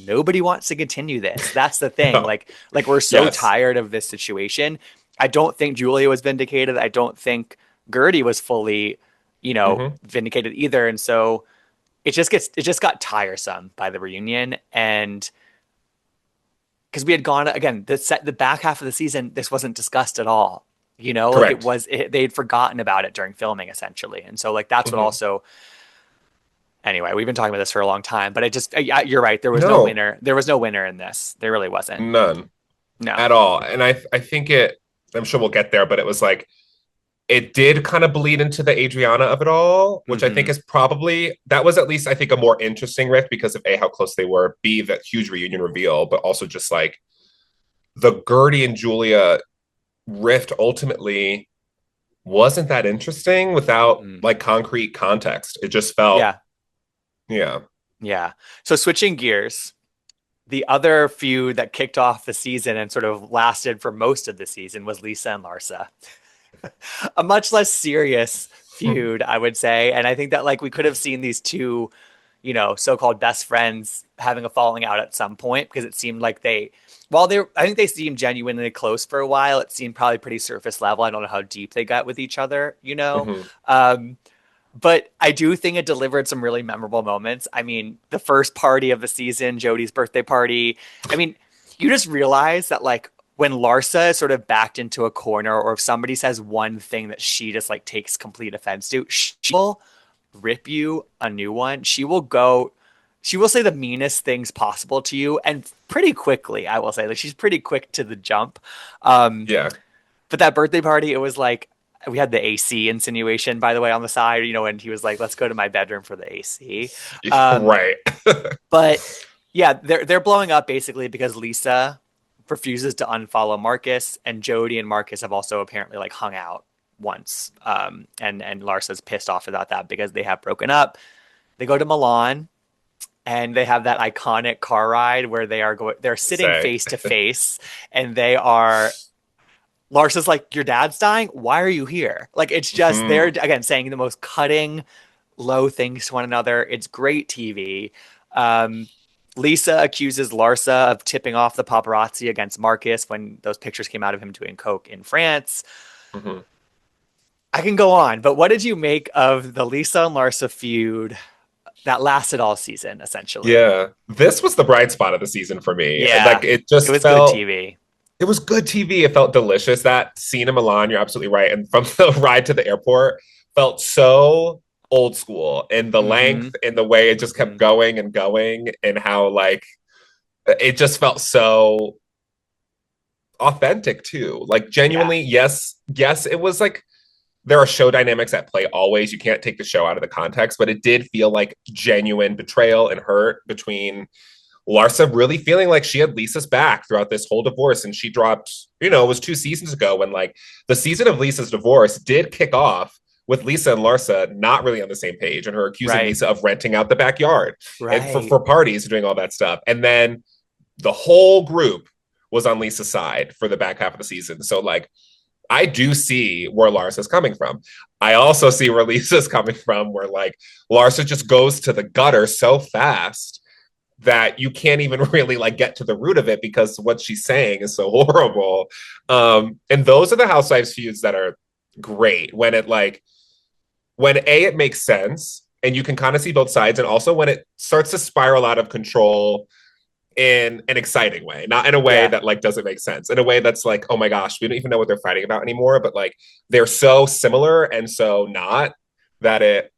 nobody wants to continue this. That's the thing. No. Like we're so Yes. tired of this situation. I don't think Julia was vindicated. I don't think Gertie was fully, Mm-hmm. vindicated either. And so, it just got tiresome by the reunion, and because we had gone again the back half of the season, this wasn't discussed at all. Like Correct. they'd forgotten about it during filming essentially, and so like that's what Mm-hmm. also. Anyway, we've been talking about this for a long time, but yeah, you're right. There was no No, winner. There was no winner in this. There really wasn't. none No. at all. And I think I'm sure we'll get there, but it was like it did kind of bleed into the Adriana of it all, which I think Mm-hmm. is probably that was at least I think a more interesting rift because of A, how close they were, B, that huge reunion reveal, but also just like the Gertie and Julia rift ultimately wasn't that interesting without Mm-mm. like concrete context. It just felt, Yeah. yeah. Yeah. So switching gears, the other feud that kicked off the season and sort of lasted for most of the season was Lisa and Larsa. A much less serious feud, I would say. And I think that like we could have seen these two, so-called best friends having a falling out at some point because it seemed like I think they seemed genuinely close for a while. It seemed probably pretty surface level. I don't know how deep they got with each other. Mm-hmm. Um, but I do think it delivered some really memorable moments. I mean, the first party of the season, Jody's birthday party. I mean, you just realize that like when Larsa is sort of backed into a corner, or if somebody says one thing that she just like takes complete offense to, she will rip you a new one. She will say the meanest things possible to you, and pretty quickly, I will say. Like she's pretty quick to the jump. Um, Yeah. but that birthday party, it was like we had the AC insinuation, by the way, on the side, when he was like, let's go to my bedroom for the AC. Um, Right. but yeah, they're blowing up basically because Lisa refuses to unfollow Marcus, and Jody and Marcus have also apparently like hung out once. And Larsa's pissed off about that because they have broken up. They go to Milan and they have that iconic car ride where they're sitting Say. face to face, and they are Larsa's like, your dad's dying? Why are you here? Like, it's just, they're, Mhm. again, saying the most cutting, low things to one another. It's great TV. Um, Lisa accuses Larsa of tipping off the paparazzi against Marcus when those pictures came out of him doing coke in France. Mhm. I can go on, but what did you make of the Lisa and Larsa feud that lasted all season, essentially? Yeah. This was the bright spot of the season for me. Yeah, Like it it just was good felt TV. it was good TV. It felt delicious. That scene in Milan, you're absolutely right. And from the ride to the airport felt so old school in the Mm-hmm. length, in the way it just Mm-hmm. kept going and going, and how like it just felt so authentic too. Like Yeah, genuinely, yes, it was like there are show dynamics at play always. You can't take the show out of the context, but it did feel like genuine betrayal and hurt between Larsa really feeling like she had Lisa's back throughout this whole divorce. And she dropped, it was 2 seasons ago when like the season of Lisa's divorce did kick off with Lisa and Larsa not really on the same page and her accusing right, Lisa of renting out the backyard and for, right. for parties and doing all that stuff. And then the whole group was on Lisa's side for the back half of the season. So like I do see where Larsa's coming from. I also see where Lisa's coming from, where like Larsa just goes to the gutter so fast that you can't even really like get to the root of it because what she's saying is so horrible. And those are the housewives feuds that are great when it makes sense and you can kind of see both sides, and also when it starts to spiral out of control in an exciting way, not in a way Yeah. that like doesn't make sense, in a way that's like, oh my gosh, we don't even know what they're fighting about anymore, but like they're so similar and so not that it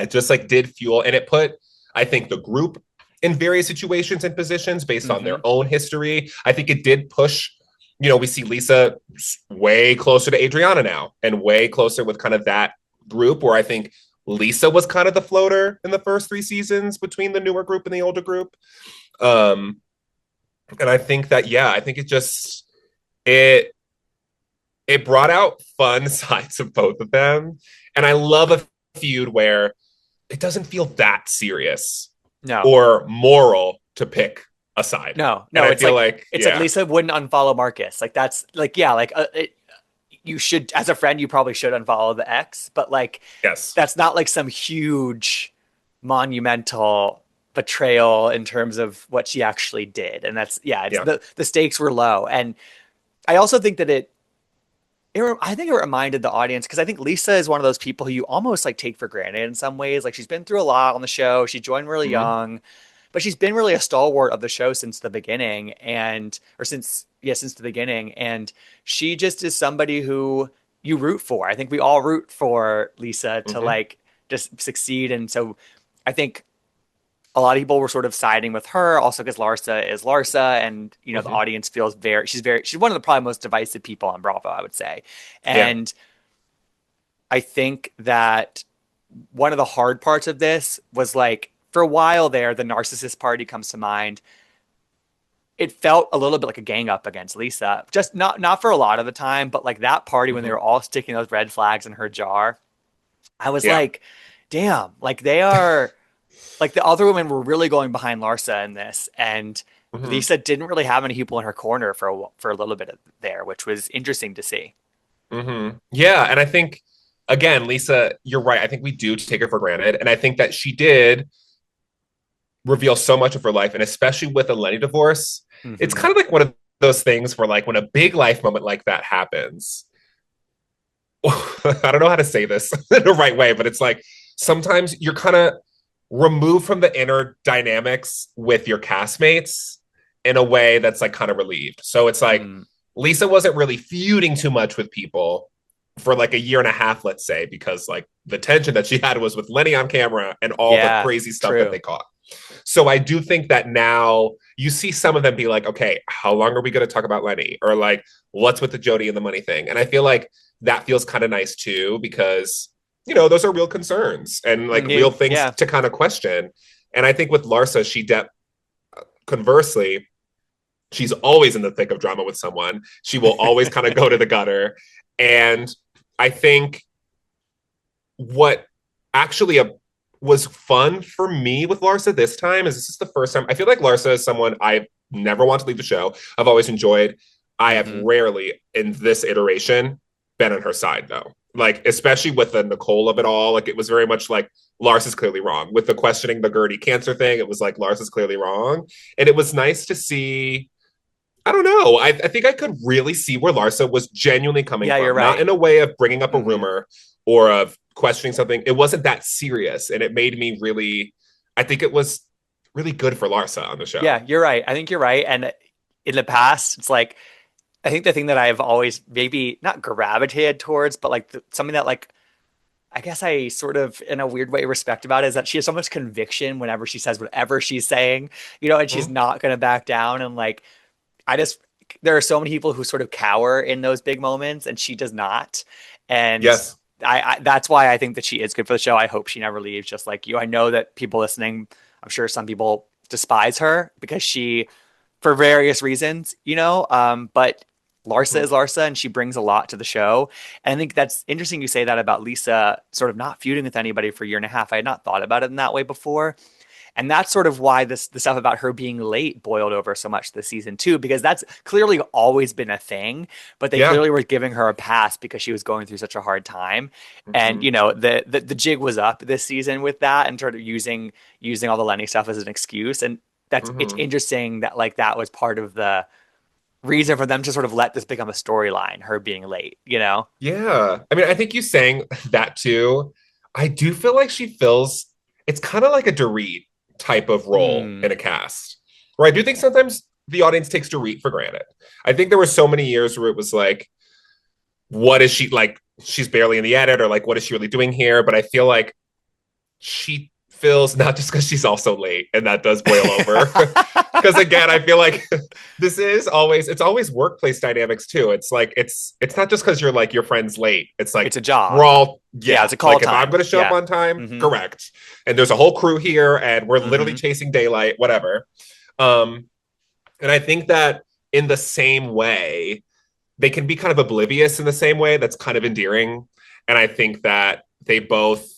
just like did fuel, and it put, I think, the group in various situations and positions based on Mm-hmm. their own history. I think it did push, we see Lisa way closer to Adriana now and way closer with kind of that group where I think Lisa was kind of the floater in the first 3 seasons between the newer group and the older group. Um, and I think that, yeah, I think it it brought out fun sides of both of them. And I love a feud where it doesn't feel that serious No, or moral to pick a side. no, And no. I It's feel like like, it's like yeah, Lisa wouldn't unfollow Marcus. Like that's like yeah, like you should as a friend you probably should unfollow the ex, but like yes, that's not like some huge monumental betrayal in terms of what she actually did. And that's yeah, it's yeah, the stakes were low. And I also think that I think it reminded the audience because I think Lisa is one of those people who you almost like take for granted in some ways. Like she's been through a lot on the show. She joined really mm-hmm, young, but she's been really a stalwart of the show since the beginning since the beginning. And she just is somebody who you root for. I think we all root for Lisa to mm-hmm, like just succeed. And so I think a lot of people were sort of siding with her also because Larsa is Larsa and the mm-hmm, audience feels she's one of the probably most divisive people on Bravo, I would say. yeah, And I think that one of the hard parts of this was like for a while there, the narcissist party comes to mind. It felt a little bit like a gang up against Lisa. Just not for a lot of the time, but like that party when they mm-hmm, were all sticking those red flags in her jar, I was yeah, like, damn, like they are like the other women were really going behind Larsa in this, and mm-hmm, Lisa didn't really have any people in her corner for a little bit there, which was interesting to see. mm-hmm. Yeah. And I think, again, Lisa, you're right. I think we do take her for granted. And I think that she did reveal so much of her life, and especially with a Lenny divorce, it's Hmm. kind of like one of those things where, like, when a big life moment like that happens, I don't know how to say this in the right way, but it's like sometimes you're kind of removed from the inner dynamics with your castmates in a way that's like kind of relieved. So it's like Mm. Lisa wasn't really feuding too much with people for like a year and a half, let's say, because like the tension that she had was with Lenny on camera and all the Yeah, crazy stuff that true. they caught. So I do think that now you see some of them be like, okay, how long are we going to talk about Lenny? Or like, what's with the Jody and the money thing? And I feel like that feels kind of nice too, because, those are real concerns and like real things Yeah. to kind of question. And I think with Larsa, conversely, she's always in the thick of drama with someone. She will always kind of go to the gutter. And I think what actually was fun for me with Larsa this time is this is the first time I feel like Larsa is someone I've never want to leave the show. I've always enjoyed. I have Hmm. rarely in this iteration been on her side though. Like especially with the Nicole of it all, like it was very much like Lars is clearly wrong. With the questioning the Gertie cancer thing, it was like Lars is clearly wrong. And it was nice to see. I don't know. I think I could really see where Larsa was genuinely coming Yeah, you're from, not right. in a way of bringing up a Hmm. rumor or of questioning something. It wasn't that serious, and it made me really. I think it was really good for Larsa on the Yeah, show. you're right. I think you're right. And in the past, it's like I think the thing that I've always maybe not gravitated towards, but like something that like I guess I sort of in a weird way respect about it is that she has so much conviction whenever she says whatever she's saying, and she's Mm-hmm. not going to back down. And like I just there are so many people who sort of cower in those big moments, and she does not. And Yes. that's why I think that she is good for the show. I hope she never leaves, just like you. I know that people listening, I'm sure some people despise her because she, for various reasons, but Larsa Mm-hmm. is Larsa and she brings a lot to the show. And I think that's interesting you say that about Lisa sort of not feuding with anybody for a year and a half. I had not thought about it in that way before. And that's sort of why the stuff about her being late boiled over so much this season too, because that's clearly always been a thing, but they Yeah. clearly were giving her a pass because she was going through such a hard time. And Mm-hmm. the jig was up this season with that and sort of using all the Lenny stuff as an excuse. And it's Mm-hmm. interesting that like that was part of the reason for them to sort of let this become a storyline, her being late. Yeah. I mean, I think you saying that too. I do feel like she feels it's kind of like a Dorit type of role Hmm. in a cast, where I do think sometimes the audience takes Dorit for granted. I think there were so many years where it was like, what is she like? She's barely in the edit, or like, what is she really doing here? But I feel like she feels not just because she's also late, and that does boil over. Because again, I feel like it's always workplace dynamics too. It's like it's not just because you're like your friend's late. It's like It's a we're job. all Yeah, yeah. it's a call Like if I'm time. going to show up Yeah. on time, Hmm. correct. And there's a whole crew here, and we're literally Hmm. chasing daylight, whatever. Um, and I think that in the same way, they can be kind of oblivious in the same way that's kind of endearing. And I think that they both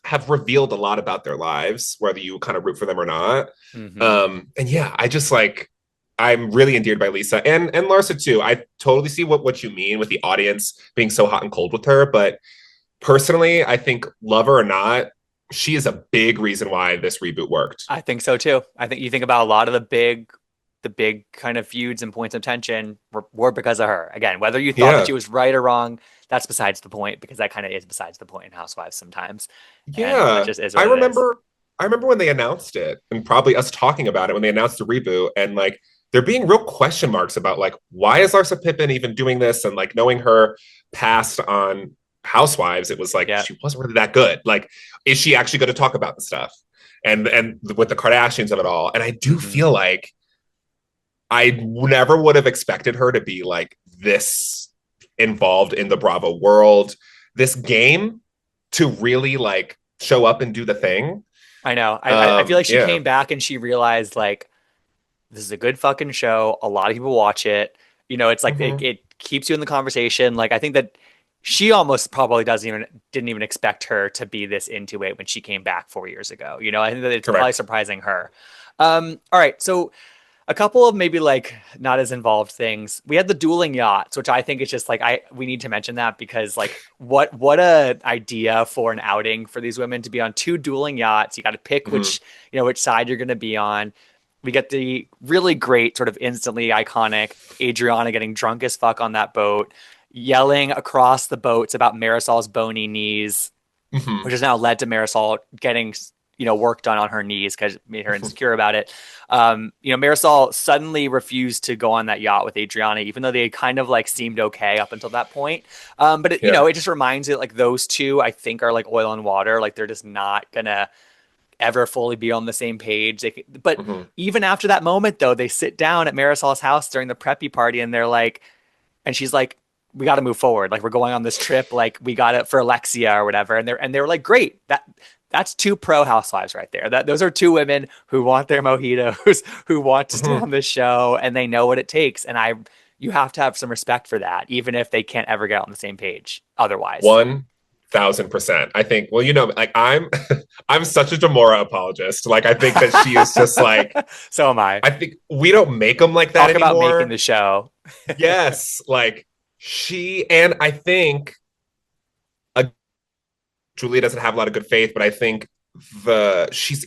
have revealed a lot about their lives, whether you kind of root for them or not. Hmm. And yeah, I just like I'm really endeared by Lisa and Larsa too. I totally see what you mean with the audience being so hot and cold with her, but personally, I think love her or not, she is a big reason why this reboot worked. I think so too. I think you think about a lot of the big kind of feuds and points of tension were because of her. Again, whether you thought that she Yeah. was right or wrong, that's besides the point because that kind of is besides the point in Housewives sometimes, and that Yeah. just is I what it is. remember I remember when they announced it and probably us talking about it when they announced the reboot and like there being real question marks about like why is Larsa Pippen even doing this and like knowing her past on Housewives, it was like Yeah. she wasn't really that good. Like, is she actually going to talk about the stuff? And with the Kardashians of it all. And I do Hmm. feel like I never would have expected her to be like this involved in the Bravo world, this game to really like show up and do the thing. I know. I feel like she Yeah. came back and she realized like this is a good fucking show. A lot of people watch it. It's like it, Mm-hmm. it keeps you in the conversation. Like I think that she almost probably didn't even expect her to be this into it when she came back 4 years ago. I think that it's probably Correct. surprising her. All right, so a couple of maybe like not as involved things. We had the dueling yachts, which I think is just like I we need to mention that because like what a idea for an outing for these women to be on two dueling yachts. You got to pick Mm-hmm. which side you're going to be on. We get the really great, sort of instantly iconic Adriana getting drunk as fuck on that boat, yelling across the boats about Marisol's bony knees, Mm-hmm. which has now led to Marisol getting work done on her knees because it made her insecure about it. Marisol suddenly refused to go on that yacht with Adriana, even though they kind of like seemed okay up until that point. But Yeah. it just reminds me that like those two, I think, are like oil and water. Like they're just not gonna ever fully be on the same page. But Mhm. even after that moment, though, they sit down at Marisol's house during the preppy party, and they're like, and she's like, "We got to move forward. Like we're going on this trip. Like we got it for Alexia or whatever." And they were like, "Great. That's two pro housewives right there. That those are two women who want their mojitos, who want to stay Mhm. on this show, and they know what it takes." And you have to have some respect for that, even if they can't ever get on the same page otherwise. 1,000%. I think, well, like I'm such a Demora apologist. Like, I think that she is just like, So am I. I think we don't make them like that Talk about making anymore. the show. Yes. Like, and I think uh, Julia doesn't have a lot of good faith, but I think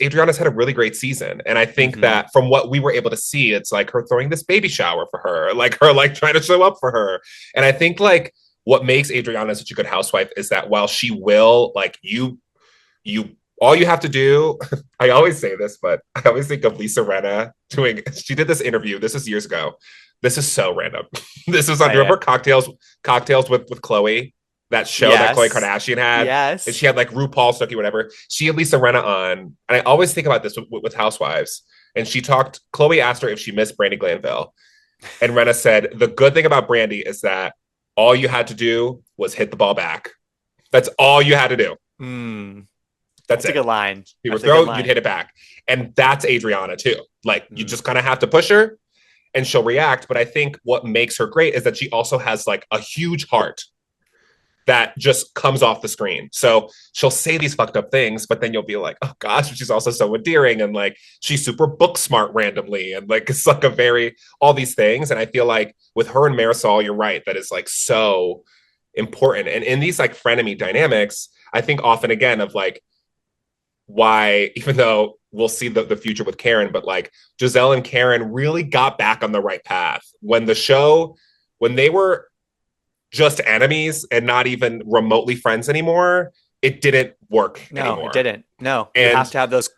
Adriana's had a really great season. And I think Hmm. that from what we were able to see, it's like her throwing this baby shower for her, like her like trying to show up for her. And I think like what makes Adriana such a good housewife is that while she will like you all you have to do, I always say this, but I always think of Lisa Rinna she did this interview, this is years ago. This is so random. This was on, Play remember it. cocktails with Chloe, that show that Chloe Yes. Kardashian had, and Yes. she had like RuPaul Snooki, whatever. She had Lisa Rinna on, and I always think about this with Housewives. And Chloe asked her if she missed Brandy Glanville, and Rinna said the good thing about Brandy is that all you had to do was hit the ball back. That's all you had to do. Mm, That's that's a it. good line. You would That's a good throw, you'd line. hit it back, and that's Adriana too. Like you Mm. just kind of have to push her, and she'll react. But I think what makes her great is that she also has like a huge heart that just comes off the screen. So she'll say these fucked up things, but then you'll be like, oh gosh, she's also so endearing. And like, she's super book smart randomly. And like, it's like all these things. And I feel like with her and Marisol, you're right, that is like so important. And in these like frenemy dynamics, I think often again of like why, even though we'll see the future with Karen, but like Giselle and Karen really got back on the right path when they were just enemies and not even remotely friends anymore, it didn't work No, it anymore. didn't. No, you have And to have those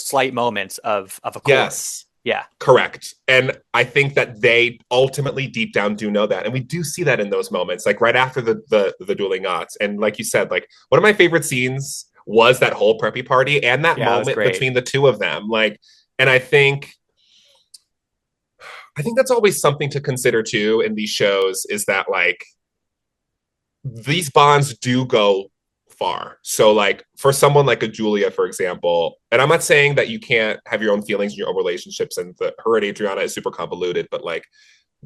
slight moments of accord. yes, Yeah. correct. And I think that they ultimately deep down do know that. And we do see that in those moments, like right after the dueling knots. And like you said, like one of my favorite scenes was that whole preppy party and that Yeah, it was moment great. between the two of them. Like, and I think that's always something to consider too in these shows is that like these bonds do go far. So like for someone like a Julia, for example, and I'm not saying that you can't have your own feelings in your own relationships and her and Adriana is super convoluted, but like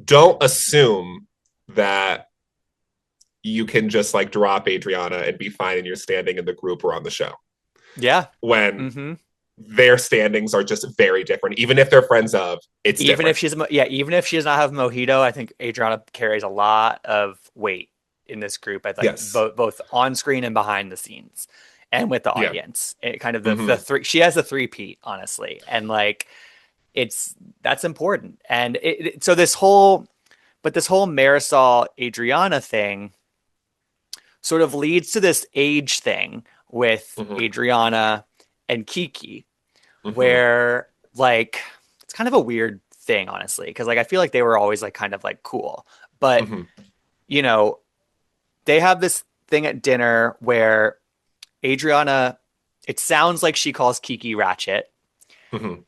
don't assume that you can just like drop Adriana and be fine in your standing in the group or on the show Yeah. when Hmm. their standings are just very different. Even if they're friends of, it's Even if different. even if she does not have mojito, I think Adriana carries a lot of weight in this group. I like Yes. both on screen and behind the scenes, and with the Yeah. audience. It kind of the Mm-hmm. three. She has a three-peat, honestly, and like it's that's important. And so this whole Marisol Adriana thing sort of leads to this age thing with Mm-hmm. Adriana and Kiki, Mm-hmm. where like it's kind of a weird thing, honestly, because like I feel like they were always like kind of like cool, but Mm-hmm. you know, they have this thing at dinner where Adriana, it sounds like she calls Kiki Ratchet. Mm-hmm.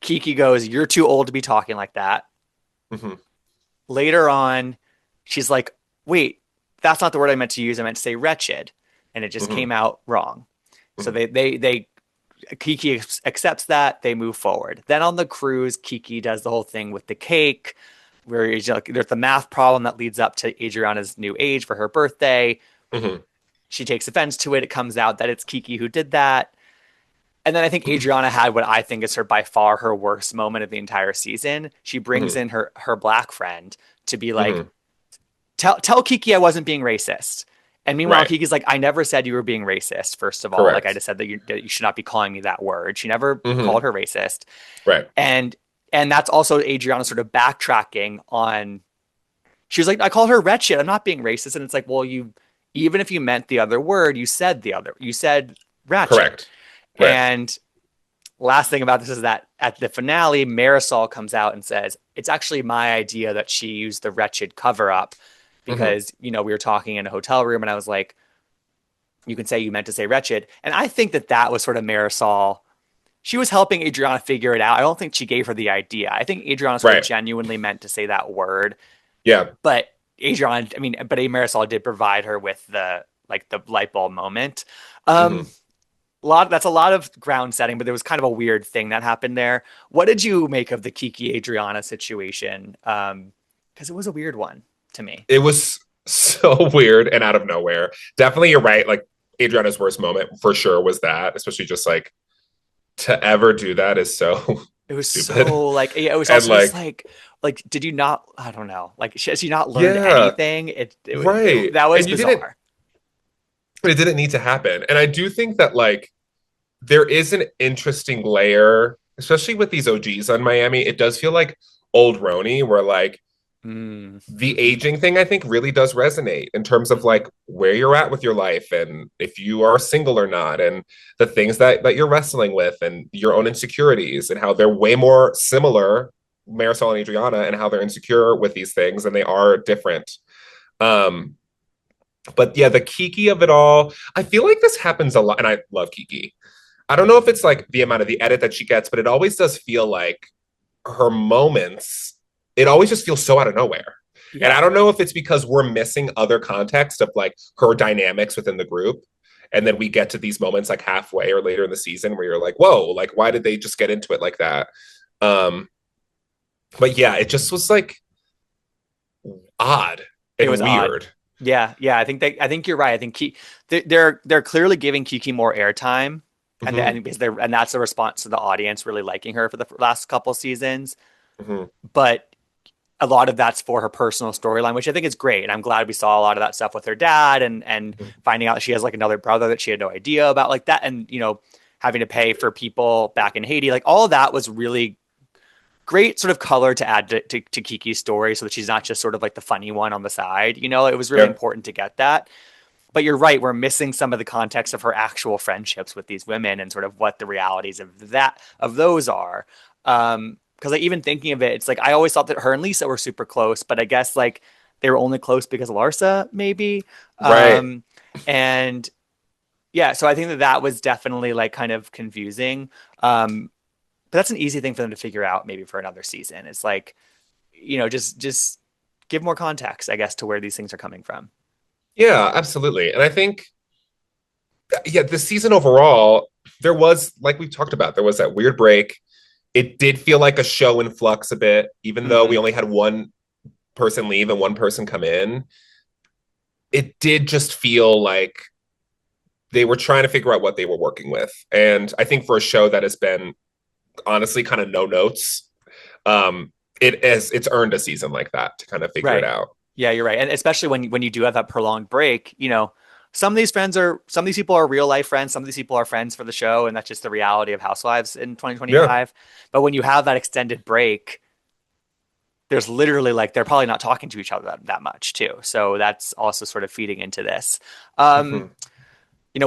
Kiki goes, "You're too old to be talking like that." Mm-hmm. Later on, she's like, "Wait, that's not the word I meant to use. I meant to say wretched." And it just Mm-hmm. came out wrong. So Mm-hmm. they Kiki accepts that. They move forward. Then on the cruise, Kiki does the whole thing with the cake, where there's the math problem that leads up to Adriana's new age for her birthday. Mm-hmm. She takes offense to it. It comes out that it's Kiki who did that. And then I think Adriana had what I think is her by far her worst moment of the entire season. She brings Mm-hmm. in her black friend to be like, Mm-hmm. tell Kiki I wasn't being racist. And meanwhile, Right. Kiki's like, I never said you were being racist, first of all. Like, I Correct. just said that you should not be calling me that word. She never Mm-hmm. called her racist. Right. And that's also Adriana sort of backtracking on, she was like, I called her wretched. I'm not being racist. And it's like, well, even if you meant the other word, you said ratchet. Correct. Right. And last thing about this is that at the finale, Marisol comes out and says, it's actually my idea that she used the wretched cover up Mm-hmm. because, we were talking in a hotel room and I was like, you can say you meant to say wretched. And I think that was sort of Marisol she was helping Adriana figure it out. I don't think she gave her the idea. I think Adriana sort of Right. genuinely meant to say that word, Yeah. but Adriana, I mean, but Marisol did provide her with the light bulb moment. Um, Hmm. that's a lot of ground setting, but there was kind of a weird thing that happened there. What did you make of the Kiki Adriana situation? Because it was a weird one to me. It was so weird and out of nowhere. Definitely, you're right. Like Adriana's worst moment for sure was that, especially just like to ever do that is so It was stupid. so like yeah, it was And also just like, like did you not? I don't know. Like has she not learned yeah, anything? right. That was And you didn't, bizarre. it didn't need to happen. And I do think that like there is an interesting layer, especially with these OGs on Miami. It does feel like old Roni, where like Mm, the hmm aging thing I think really does resonate in terms of hmm like where you're at with your life and if you are single or not and the things that you're wrestling with and your own insecurities and how they're way more similar, Marisol and Adriana, and how they're insecure with these things and they are different. Um, but yeah, the Kiki of it all, I feel like this happens a lot, and I love Kiki. I don't know if it's like the amount of the edit that she gets, but it always does feel like her moments, it always just feels so out of nowhere. And Yeah. I don't know if it's because we're missing other context of like her dynamics within the group. And then we get to these moments like halfway or later in the season where you're like, whoa, like why did they just get into it like that? Um, but yeah, it just was like odd It and was odd. weird. Yeah, yeah. I think you're right. I think they're clearly giving Kiki more airtime, Mm-hmm, because and that's the response to the audience really liking her for the last couple seasons. mm-hmm, But a lot of that's for her personal storyline, which I think is great. And I'm glad we saw a lot of that stuff with her dad and finding out that she has like another brother that she had no idea about, like that, and having to pay for people back in Haiti. Like all of that was really great sort of color to add to Kiki's story so that she's not just sort of like the funny one on the side. It was really yep, important to get that. But you're right, we're missing some of the context of her actual friendships with these women and sort of what the realities of those are. Because like even thinking of it, it's like I always thought that her and Lisa were super close, but I guess like they were only close because of Larsa, maybe. right. Um, and yeah, so I think that was definitely like kind of confusing. But that's an easy thing for them to figure out maybe for another season. It's like, just give more context, I guess, to where these things are coming from. Yeah, absolutely. And I think, yeah, the season overall, there was, like we've talked about, there was that weird break. It did feel like a show in flux a bit, even though we Hmm only had one person leave and one person come in. It did just feel like they were trying to figure out what they were working with. And I think for a show that has been honestly kind of no notes, it's earned a season like that to kind of figure it Right. out. Yeah, you're right. And especially when you do have that prolonged break, some of these people are real life friends, some of these people are friends for the show, and that's just the reality of Housewives in Yeah. 2025. But when you have that extended break, there's literally like they're probably not talking to each other that much too. So that's also sort of feeding into this. Um, Mm-hmm.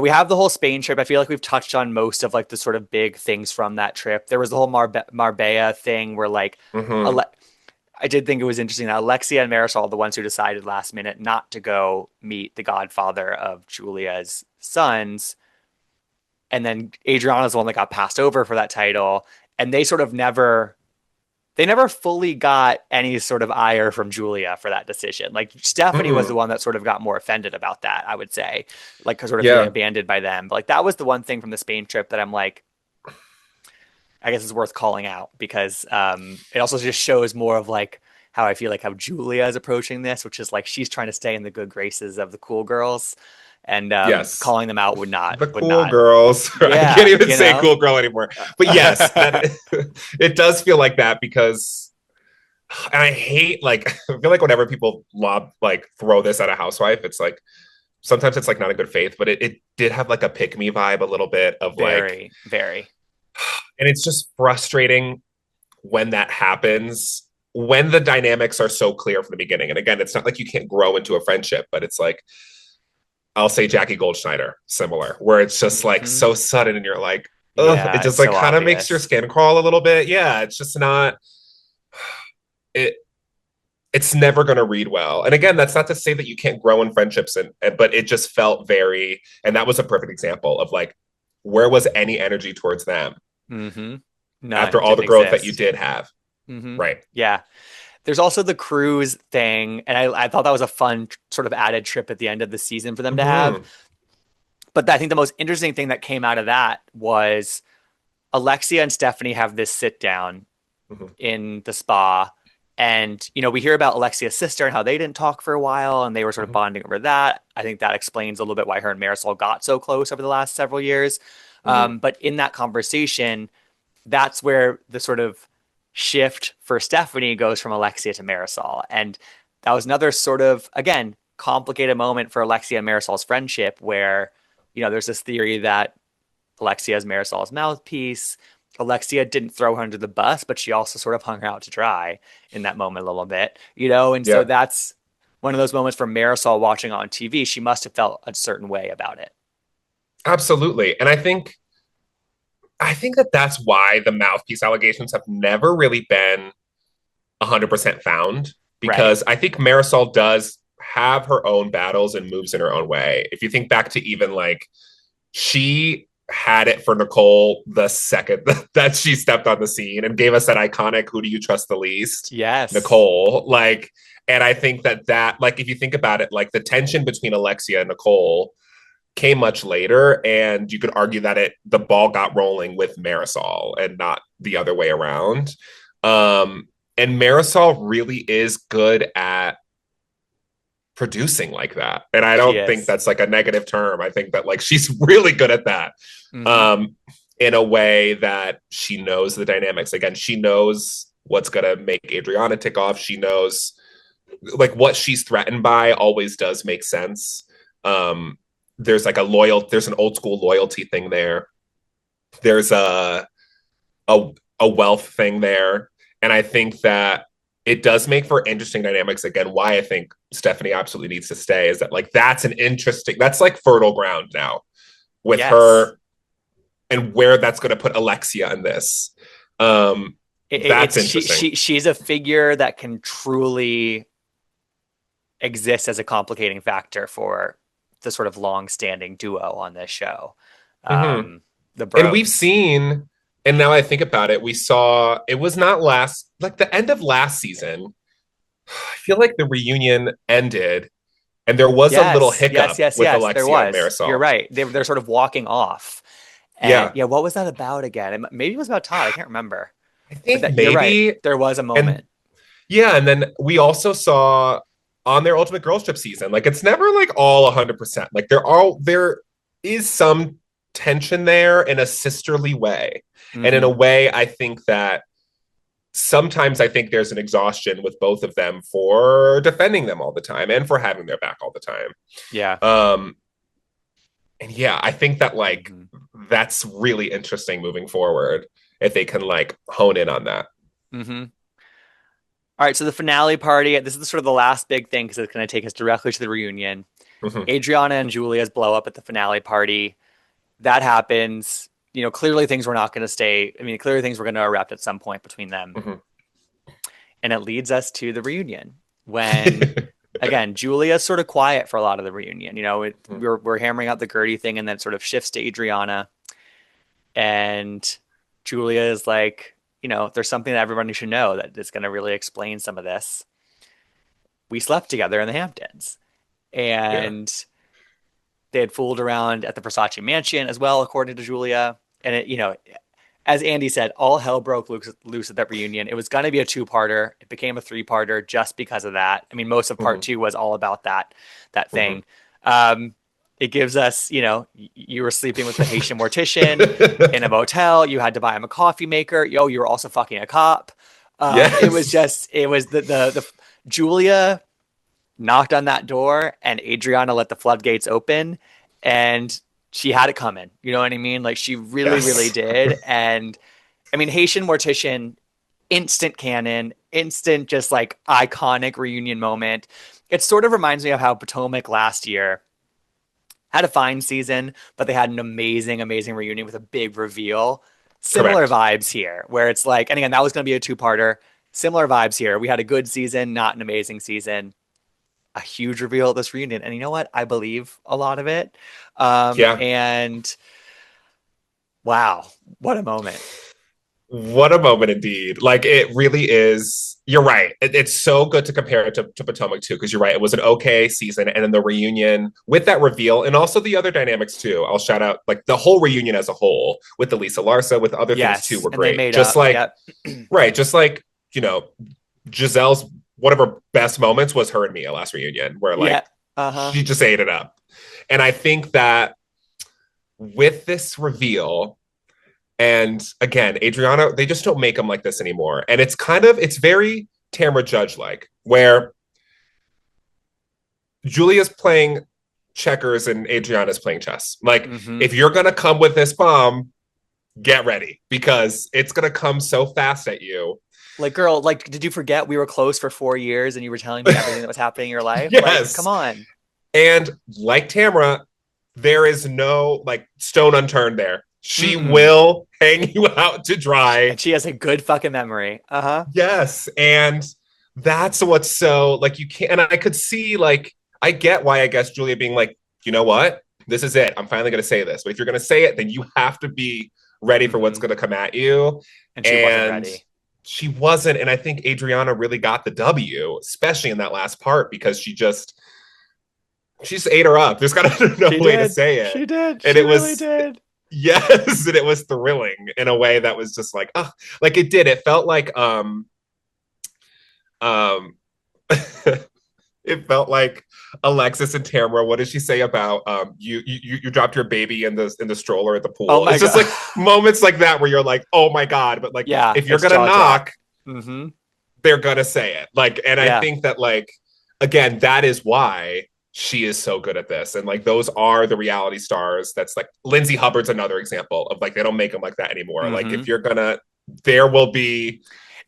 we have the whole Spain trip. I feel like we've touched on most of like the sort of big things from that trip. There was the whole Marbella thing where like Mm-hmm. I did think it was interesting that Alexia and Marisol are the ones who decided last minute not to go meet the godfather of Julia's sons. And then Adriana's the one that got passed over for that title. And they never fully got any sort of ire from Julia for that decision. Like Stephanie was the Mm-mm. one that sort of got more offended about that, I would say, like sort of feeling Yeah. abandoned by them. But like that was the one thing from the Spain trip that I'm like, I guess it's worth calling out because it also just shows more of like how I feel like how Julia is approaching this, which is like she's trying to stay in the good graces of the cool girls, and Yes. calling them out The would cool not. girls. I can't Yeah, even say cool girl anymore. But yes, that Uh, it does feel like that because and I hate like I feel like whenever people throw this at a housewife, it's like sometimes it's like not a good faith, but it did have like a pick me vibe a little bit of like, very, very. and it's just frustrating when that happens when the dynamics are so clear from the beginning. And again, it's not like you can't grow into a friendship, but it's like I'll say Jackie Goldschneider, similar, where it's just like Hmm so sudden and you're like, ugh, it Yeah, just it's like so kind of makes your obvious. skin crawl a little bit. Yeah, it's just not it it's never going to read well. And again, that's not to say that you can't grow in friendships but it just felt very and that was a perfect example of like where was any energy towards them? Mm-hmm. after None. all Didn't the growth that you exist. did have. Mm-hmm. Right. Yeah. There's also the cruise thing, and I thought that was a fun sort of added trip at the end of the season for them to have. Mm-hmm. But I think the most interesting thing that came out of that was Alexia and Stephanie have this sit down Mm-hmm. in the spa. And, we hear about Alexia's sister and how they didn't talk for a while and they were sort of Mm-hmm. bonding over that. I think that explains a little bit why her and Marisol got so close over the last several years. Mm-hmm. But in that conversation, that's where the sort of shift for Stephanie goes from Alexia to Marisol. And that was another sort of, again, complicated moment for Alexia and Marisol's friendship where, there's this theory that Alexia is Marisol's mouthpiece. Alexia didn't throw her under the bus, but she also sort of hung her out to dry in that moment a little bit, and so Yeah, that's one of those moments for Marisol watching on TV. She must have felt a certain way about it. absolutely. And I think that that's why the mouthpiece allegations have never really been 100% found, Right. because I think Marisol does have her own battles and moves in her own way. If you think back to even like she had it for Nicole the second that she stepped on the scene and gave us that iconic "Who do you trust the least?" Yes. Nicole, like, and I think that like if you think about it, like the tension between Alexia and Nicole came much later, and you could argue that the ball got rolling with Marisol and not the other way around. Um, and Marisol really is good at producing like that. And I She don't think is. that's like a negative term. I think that like she's really good at that. Mm-hmm. Um, in a way that she knows the dynamics. Again, she knows what's gonna make Adriana tick off. She knows like what she's threatened by always does make sense. Um, there's an old school loyalty thing there. There's a a wealth thing there, and I think that it does make for interesting dynamics. Again, why I think Stephanie absolutely needs to stay is that like that's like fertile ground now with Yes. her, and where that's going to put Alexia in this. Um, that's It's interesting. she's a figure that can truly exist as a complicating factor for the sort of long-standing duo on this show. Mm-hmm. Um, the And we've Bros. seen, and now I think about it, we saw it was not last, like the end of last season. I feel like the reunion ended, and there was a little Yes, yes, hiccup yes, with yes. There Alexia and was. You're Marisol. right. They're sort of walking off, and Yeah, yeah, what was that about again? Maybe it was about Todd. I can't remember. I But think that you're right. maybe, There was a and moment. yeah, and then we also saw on their Ultimate Girls Trip season, like it's never like all 100%. Like there is some tension there in a sisterly way, and in a Hmm. way, I think that sometimes I think there's an exhaustion with both of them for defending them all the time and for having their back all the time. Yeah. Um, and yeah, I think that like Hmm. that's really interesting moving forward if they can like hone in on that. Hmm. All right. So the finale party. This is sort of the last big thing because it's going to take us directly to the reunion. Mm-hmm. Adriana and Julia's blow up at the finale party. That happens. Clearly things were not going to stay. I mean, clearly things were going to erupt at some point between them. Mm-hmm. And it leads us to the reunion when, again, Julia's sort of quiet for a lot of the reunion. We're hammering out the Gertie thing and then it sort of shifts to Adriana. And Julia is like, there's something that everybody should know that is going to really explain some of this. We slept together in the Hamptons. Yeah. And they had fooled around at the Versace mansion as well, according to Julia. And as Andy said, all hell broke loose at that reunion. It was going to be a two-parter. It became a three-parter just because of that. I mean, most of part Mm-hmm. two was all about that Mm-hmm. thing. Um, it gives us, you were sleeping with the Haitian mortician in a motel. You had to buy him a coffee maker. You were also fucking a cop. Yes. It was the Julia knocked on that door and Adriana let the floodgates open and she had it coming. You know what I mean? Like she really, really Yes. did. And I mean, Haitian Mortician, instant canon, instant, just like iconic reunion moment. It sort of reminds me of how Potomac last year had a fine season, but they had an amazing, amazing reunion with a big reveal. Similar Correct. vibes here, where it's like, and again, that was going to be a two-parter. Similar vibes here. We had a good season, not an amazing season, a huge reveal at this reunion. And you know what? I believe a lot of it. Yeah. And Wow, what a moment. What a moment indeed. Like it really is. You're right. It's so good to compare it to Potomac too, because you're right. It was an okay season. And then the reunion with that reveal and also the other dynamics too. I'll shout out like the whole reunion as a whole with the Lisa Larsa, with other things too Yes, were and they great. made Just up. like, Yep. right. Just like, you know, Giselle's one of her best moments was her and Mia last reunion, where Yeah. like Uh-huh. she just ate it up. And I think that with this reveal, and again, Adriana, they just don't make them like this anymore. And it's very Tamra Judge like, where Julia's playing checkers and Adriana's playing chess. Like, Mm-hmm. if you're going to come with this bomb, get ready because it's going to come so fast at you. Like, girl, like, did you forget we were close for 4 years and you were telling me everything that was happening in your life? Like, come Yes. on. And like Tamra, there is no like stone unturned there. She Mm-mm. will hang you out to dry. And she has a good fucking memory. Uh-huh. Yes. And that's what's so like you can't. And I could see like, I get why I guess Julia being like, you know what? This is it. I'm finally going to say this. But if you're going to say it, then you have to be ready for what's Mm-hmm. going to come at you. And she wasn't And ready. she wasn't. And I think Adriana really got the W, especially in that last part, because she just ate her up. There's got to no She way to did. say it. She did. And She it really was, did. yes, and it was thrilling in a way that was just like, oh, like it did. It felt like, um, it felt like Alexis and Tamara. What did she say about you dropped your baby in the stroller at the Oh pool? my It's just God. like moments like that where you're like, oh my God. But like Yeah, if you're it's gonna jaw drop. knock, Mm-hmm. they're gonna say it. Like, and I Yeah. think that like again, that is why she is so good at this. And like those are the reality stars. That's like Lindsay Hubbard's another example of like they don't make them like that anymore. Like Mm-hmm. if you're gonna there will be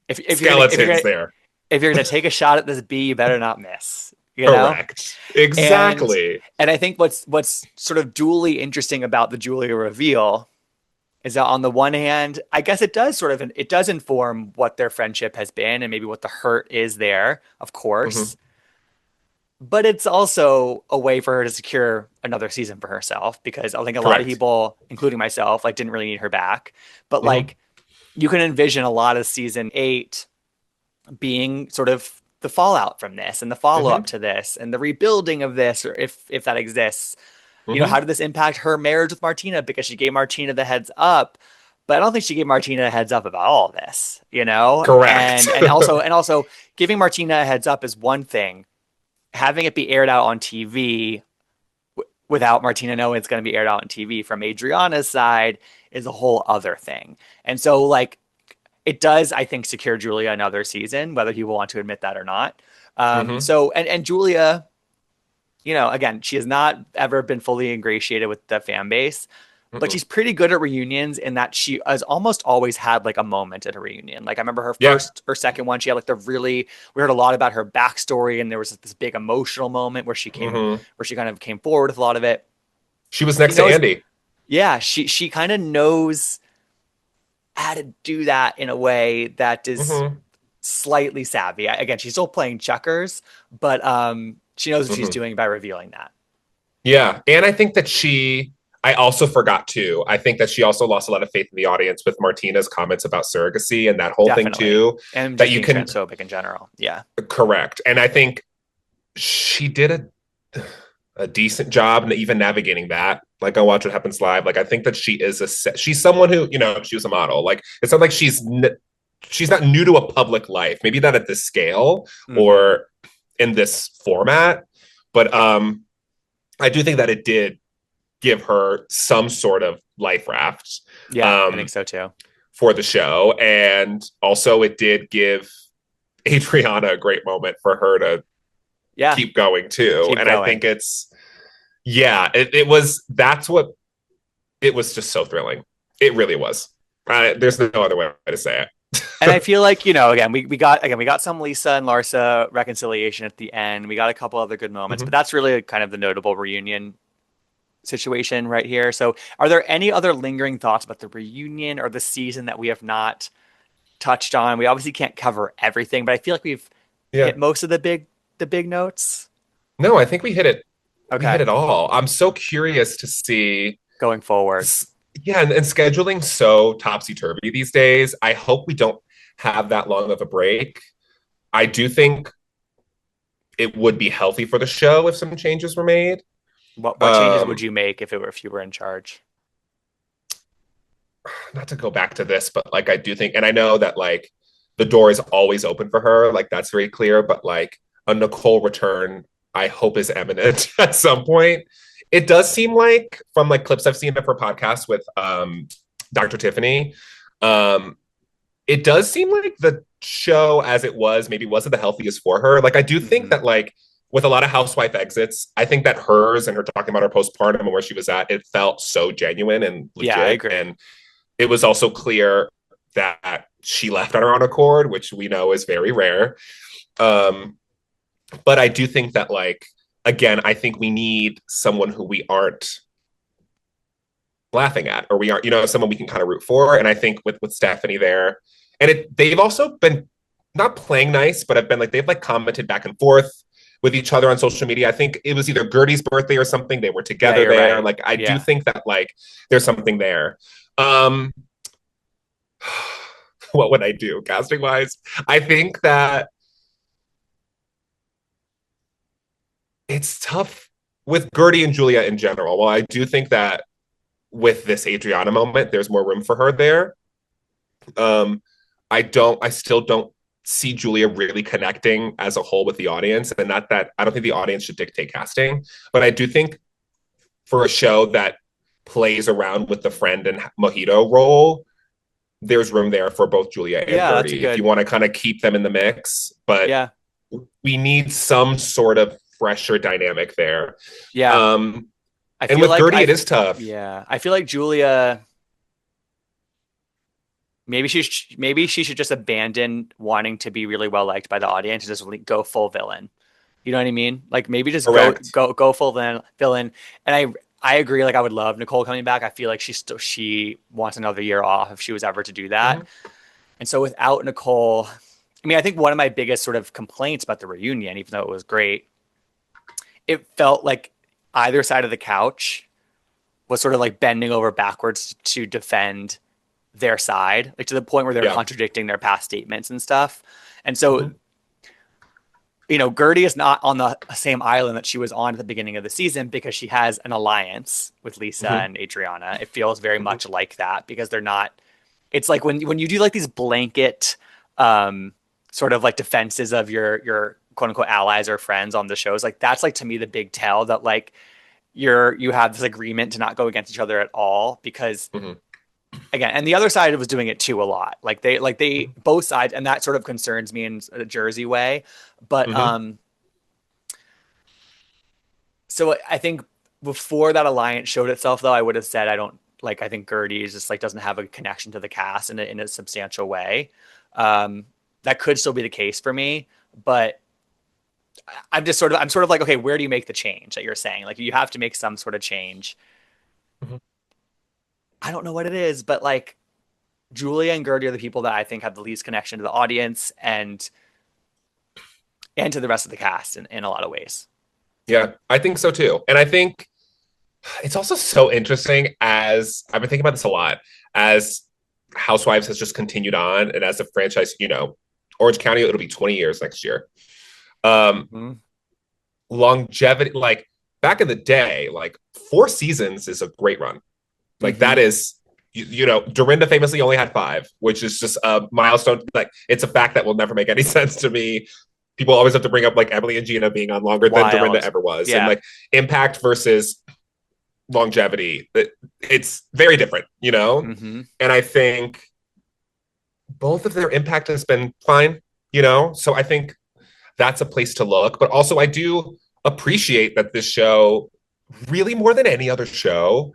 If you're gonna if you're skeletons gonna there. if you're gonna take a shot at this bee, you better not miss. You know? Correct. And Exactly. I think what's sort of dually interesting about the Julia reveal is that on the one hand, I guess it does inform what their friendship has been and maybe what the hurt is there, of Mm-hmm. course. But it's also a way for her to secure another season for herself because I think a lot of Correct. people, including myself, like didn't really need her back. But Mm-hmm. like you can envision a lot of season 8 being sort of the fallout from this and the follow Mm-hmm. up to this and the rebuilding of this, or if that exists. You know, how Mm-hmm. did this impact her marriage with Martina? Because she gave Martina the heads up, but I don't think she gave Martina a heads up about all this, you know? Correct. And also giving Martina a heads up is one thing. Having it be aired out on TV without Martina knowing it's going to be aired out on TV from Adriana's side is a whole other thing. And so like it does, I think, secure Julia another season, whether he will want to admit that or not. Mm-hmm. So Julia, you know, again, she has not ever been fully ingratiated with the fan base, but Mm-mm. she's pretty good at reunions in that she has almost always had like a moment at a reunion. Like I remember her Yeah. first or second one, she had like we heard a lot about her backstory, and there was this big emotional moment Mm-hmm. where she kind of came forward with a lot of it. She was She next to knows, Andy. yeah, she kind of knows how to do that in a way that is Mm-hmm. slightly savvy. Again, she's still playing checkers, but she knows what she's Mm-hmm. doing by revealing that. Yeah. And I think that I also forgot too. I think that she also lost a lot of faith in the audience with Martina's comments about surrogacy and that whole thing Definitely. too. And That just you being can transphobic in general. Yeah. correct. And I think she did a decent job even navigating that. Like I watch what happens live. Like I think that she's someone who she was a model. Like it's not like she's not new to a public life. Maybe not at this scale Mm-hmm. or in this format, but I do think that it did give her some sort of life raft Yeah, I think um, so too. for the show, and also it did give Adriana a great moment for her to Yeah, keep going too. keep And I going. think it was that's what it was just so thrilling. It really was. There's no other way to say And I it. feel like, again, we got some Lisa and Larsa reconciliation at the end. We got a couple other good moments, but Mhm. that's really kind of the notable reunion situation right here. So, are there any other lingering thoughts about the reunion or the season that we have not touched on? We obviously can't cover everything, but I feel like we've Yeah. hit most of the big notes. No, I think we hit it. We hit Okay, it all. I'm so curious to see going forward. Yeah, and scheduling so topsy-turvy these days. I hope we don't have that long of a break. I do think it would be healthy for the show if some changes were made. What changes would Um, you make if you were in charge? Not to go back to this, but like I do think, and I know that like the door is always open for her, like that's very clear, but like a Nicole return, I hope is imminent at some point. It does seem like from like clips I've seen of her podcast with Dr. Tiffany, um, it does seem like the show as it was maybe wasn't the healthiest for her. Like I do think Hmm. that like with a lot of housewife exits, I think that hers and her talking about her postpartum and where she was at, it felt so genuine and Yeah, I legit. agree. And it was also clear that she left on her own accord, which we know is very rare. Um, but I do think that, like, again, I think we need someone who we aren't laughing at, or we aren't, someone we can kind of root for. And I think with Stephanie there, and they've also been not playing nice, but have been like they've like commented back and forth with each other on social media. I think it was either Gertie's birthday or something. They were Yeah, together you're there. right. Like I do Yeah. think that like there's something there. Um, what would I do casting wise? I think that it's tough with Gertie and Julia in general. Well, I do think that with this Adriana moment, there's more room for her there. Um, I still don't see Julia really connecting as a whole with the audience. And not that I don't think the audience should dictate casting, but I do think for a show that plays around with the friend and Mojito role, there's room there for both Julia and Yeah, that's a Gertie if you good. want to kind of keep them in the mix. But Yeah. we need some sort of fresher dynamic there. Yeah. Um, I and feel with like Gertie, it is tough. yeah, I feel like Julia maybe she should just abandon wanting to be really well liked by the audience and just go full villain. You know what I mean? Like maybe just Correct. go full villain. And I agree. Like I would love Nicole coming back. I feel like she wants another year off if she was ever to do that. Mm-hmm. And so without Nicole, I mean, I think one of my biggest sort of complaints about the reunion, even though it was great, it felt like either side of the couch was sort of like bending over backwards to defend their side, like to the point where they're Yeah. contradicting their past statements and stuff. And so, Mm-hmm. Gertie is not on the same island that she was on at the beginning of the season because she has an alliance with Lisa Mm-hmm. and Adriana. It feels very Mm-hmm. much like that because they're not. It's like when you do like these blanket, um, sort of like defenses of your quote unquote allies or friends on the shows. Like that's like to me the big tell that like you have this agreement to not go against each other at all because Mm-hmm. again, and the other side was doing it too a lot. Like they both sides, and that sort of concerns me in a Jersey way. But Mm-hmm. so I think before that alliance showed itself, though, I would have said I don't like. I think Gertie is just like doesn't have a connection to the cast in a substantial way. Um, that could still be the case for me, but I'm sort of like okay, where do you make the change that you're saying? Like you have to make some sort of change. Mm-hmm. I don't know what it is, but like Julia and Gertie are the people that I think have the least connection to the audience and to the rest of the cast in a lot of ways. Yeah, I think so too. And I think it's also so interesting as I've been thinking about this a lot as Housewives has just continued on and as a franchise, Orange County, it'll be 20 years next year. Um, Mm-hmm. Longevity, like back in the day, like 4 seasons is a great run. Like Mm-hmm. that is, Dorinda famously only had five, which is just a milestone. Like it's a fact that will never make any sense to me. People always have to bring up like Emily and Gina being on longer than Dorinda Wild. ever was, and Yeah. like impact versus longevity. It's very different. Mm-hmm. And I think both of their impact has been fine. So I think that's a place to look. But also, I do appreciate that this show, really more than any other show,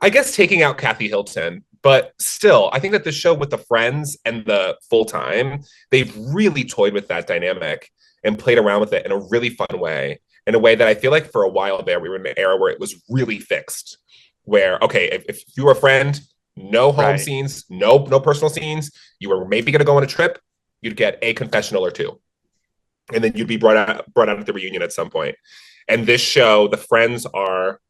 I guess taking out Kathy Hilton, but still, I think that the show with the friends and the full time, they've really toyed with that dynamic and played around with it in a really fun way. In a way that I feel like for a while there, we were in an era where it was really fixed. Where, okay, if you were a friend, no home Right. scenes, no personal scenes, you were maybe going to go on a trip, you'd get a confessional or two. And then you'd be brought out at the reunion at some point. And this show, the friends are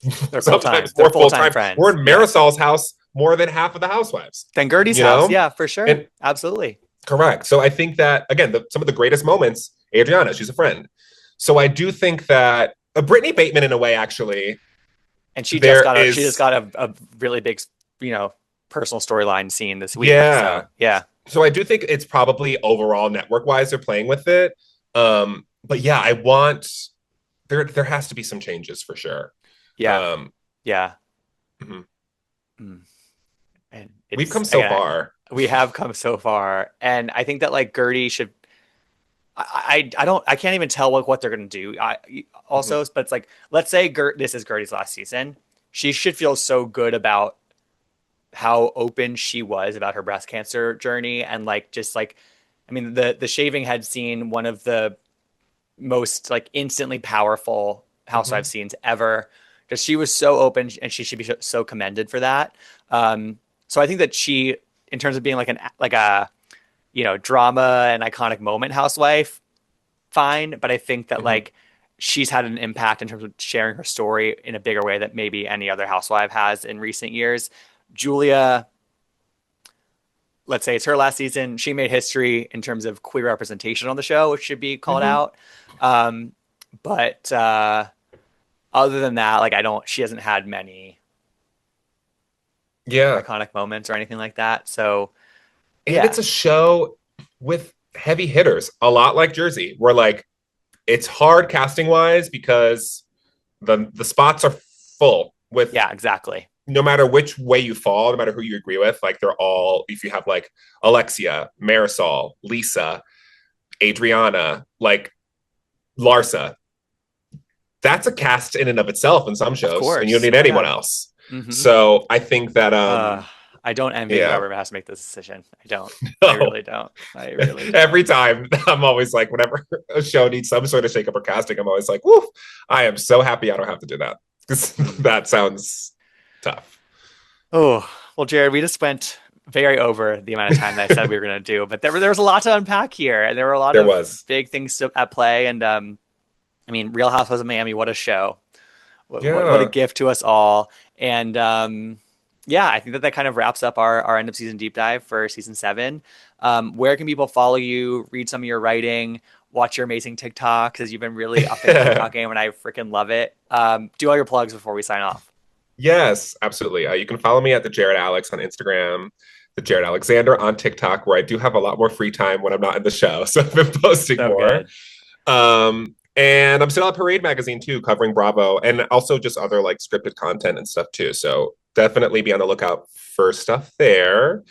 They're full time. Sometimes They're more full full time time. We're friends. in Yeah. Marisol's house more than half of the housewives, Then Gertie's you house. know? Yeah, for sure. And Absolutely. correct. So I think that, again, some of the greatest moments, Adriana, she's a friend. So I do think that Brittany Bateman, in a way, actually, And there she just is, got a really big, you know, personal storyline scene this week. yeah. So yeah. So I do think it's probably overall network wise, they're playing with it. But yeah, there has to be some changes for sure. Yeah. Um, Yeah. mhm. Mm. And We've it's come so again, far. we have come so far. And I think that like Gertie should I can't even tell what they're gonna do. I Mhm. also, but it's like let's say this is Gertie's last season. She should feel so good about how open she was about her breast cancer journey and like just like I mean the shaving head scene, one of the most like instantly powerful housewife Mhm. scenes ever. Because she was so open and she should be so commended for that. So I think that she, in terms of being like a drama and iconic moment housewife, fine. But I think that Mhm. like she's had an impact in terms of sharing her story in a bigger way that maybe any other housewife has in recent years. Julia, let's say it's her last season. She made history in terms of queer representation on the show, which should be called Mhm. out. Um, but other than that, like I don't, she hasn't had many Yeah. iconic moments or anything like that. So And it's yeah, a show with heavy hitters, a lot like Jersey, where like it's hard casting wise because the spots are full with yeah, exactly. no matter which way you fall, no matter who you agree with, like they're all, if you have like Alexia, Marisol, Lisa, Adriana, like Larsa, that's a cast in and of itself in some Of shows, and you don't course. need Oh anyone yeah. else. Hmm. So I think that Uh, I don't envy yeah. whoever has to make this decision. I don't. I No. really don't. I really don't. Every time I'm always like, whenever a show needs some sort of shakeup or casting, I'm always like, woof, I am so happy I don't have to do that. Because Mm. that sounds tough. Oh, well, Jared, we just went very over the amount of time that I said we were going to do, but there was a lot to unpack here, and there were a lot There of was. big things at play. And I mean, Real Housewives of Miami, what a show! What a Yeah. gift to us all. And yeah, I think that kind of wraps up our end of season deep dive for season seven. Where can people follow you, read some of your writing, watch your amazing TikTok? Because you've been really upping the TikTok game and I freaking love it. Do all your plugs before we sign off. Yes, absolutely. You can follow me at the Jared Alex on Instagram, the Jared Alexander on TikTok, where I do have a lot more free time when I'm not in the show. So I've been posting So more. good. And I'm still at Parade Magazine too, covering Bravo and also just other like scripted content and stuff too. So definitely be on the lookout for stuff there.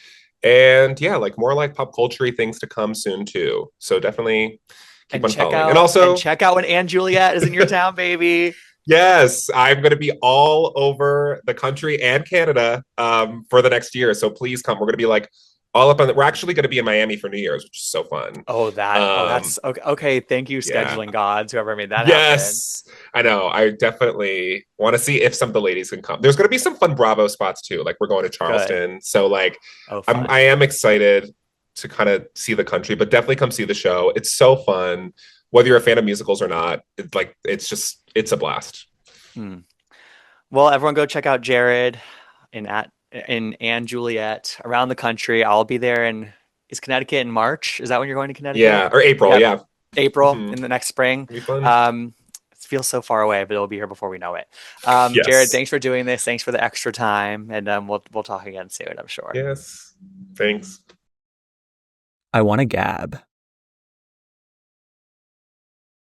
And yeah, like more like pop culture things to come soon too. So definitely keep on following. And And also, check out when Anne Juliet is in your town, baby. yes, I'm going to be all over the country and Canada for the next year. So please come. We're going to be like all up on. We're actually going to be in Miami for New Year's, which is so fun. That's okay. Okay, thank you, Yeah. scheduling gods, whoever made that happen. Yes, I know. I definitely want to see if some of the ladies can come. There's going to be some fun Bravo spots too. Like we're going to Good. Charleston, so like Oh, fun. I am excited to kind of see the country, but definitely come see the show. It's so fun, whether you're a fan of musicals or not. It's a blast. Hmm. Well, everyone go check out Jared in Anne Juliet around the country. I'll be there in is Connecticut in March. Is that when you're going to Yeah, Connecticut? or April. Yep, Yeah, April mm-hmm. in the next spring. It'll be fun. It feels so far away, but it'll be here before we know it. Jared, Yes, thanks for doing this. Thanks for the extra time, and we'll talk again soon, I'm sure. yes. Thanks. I want to gab.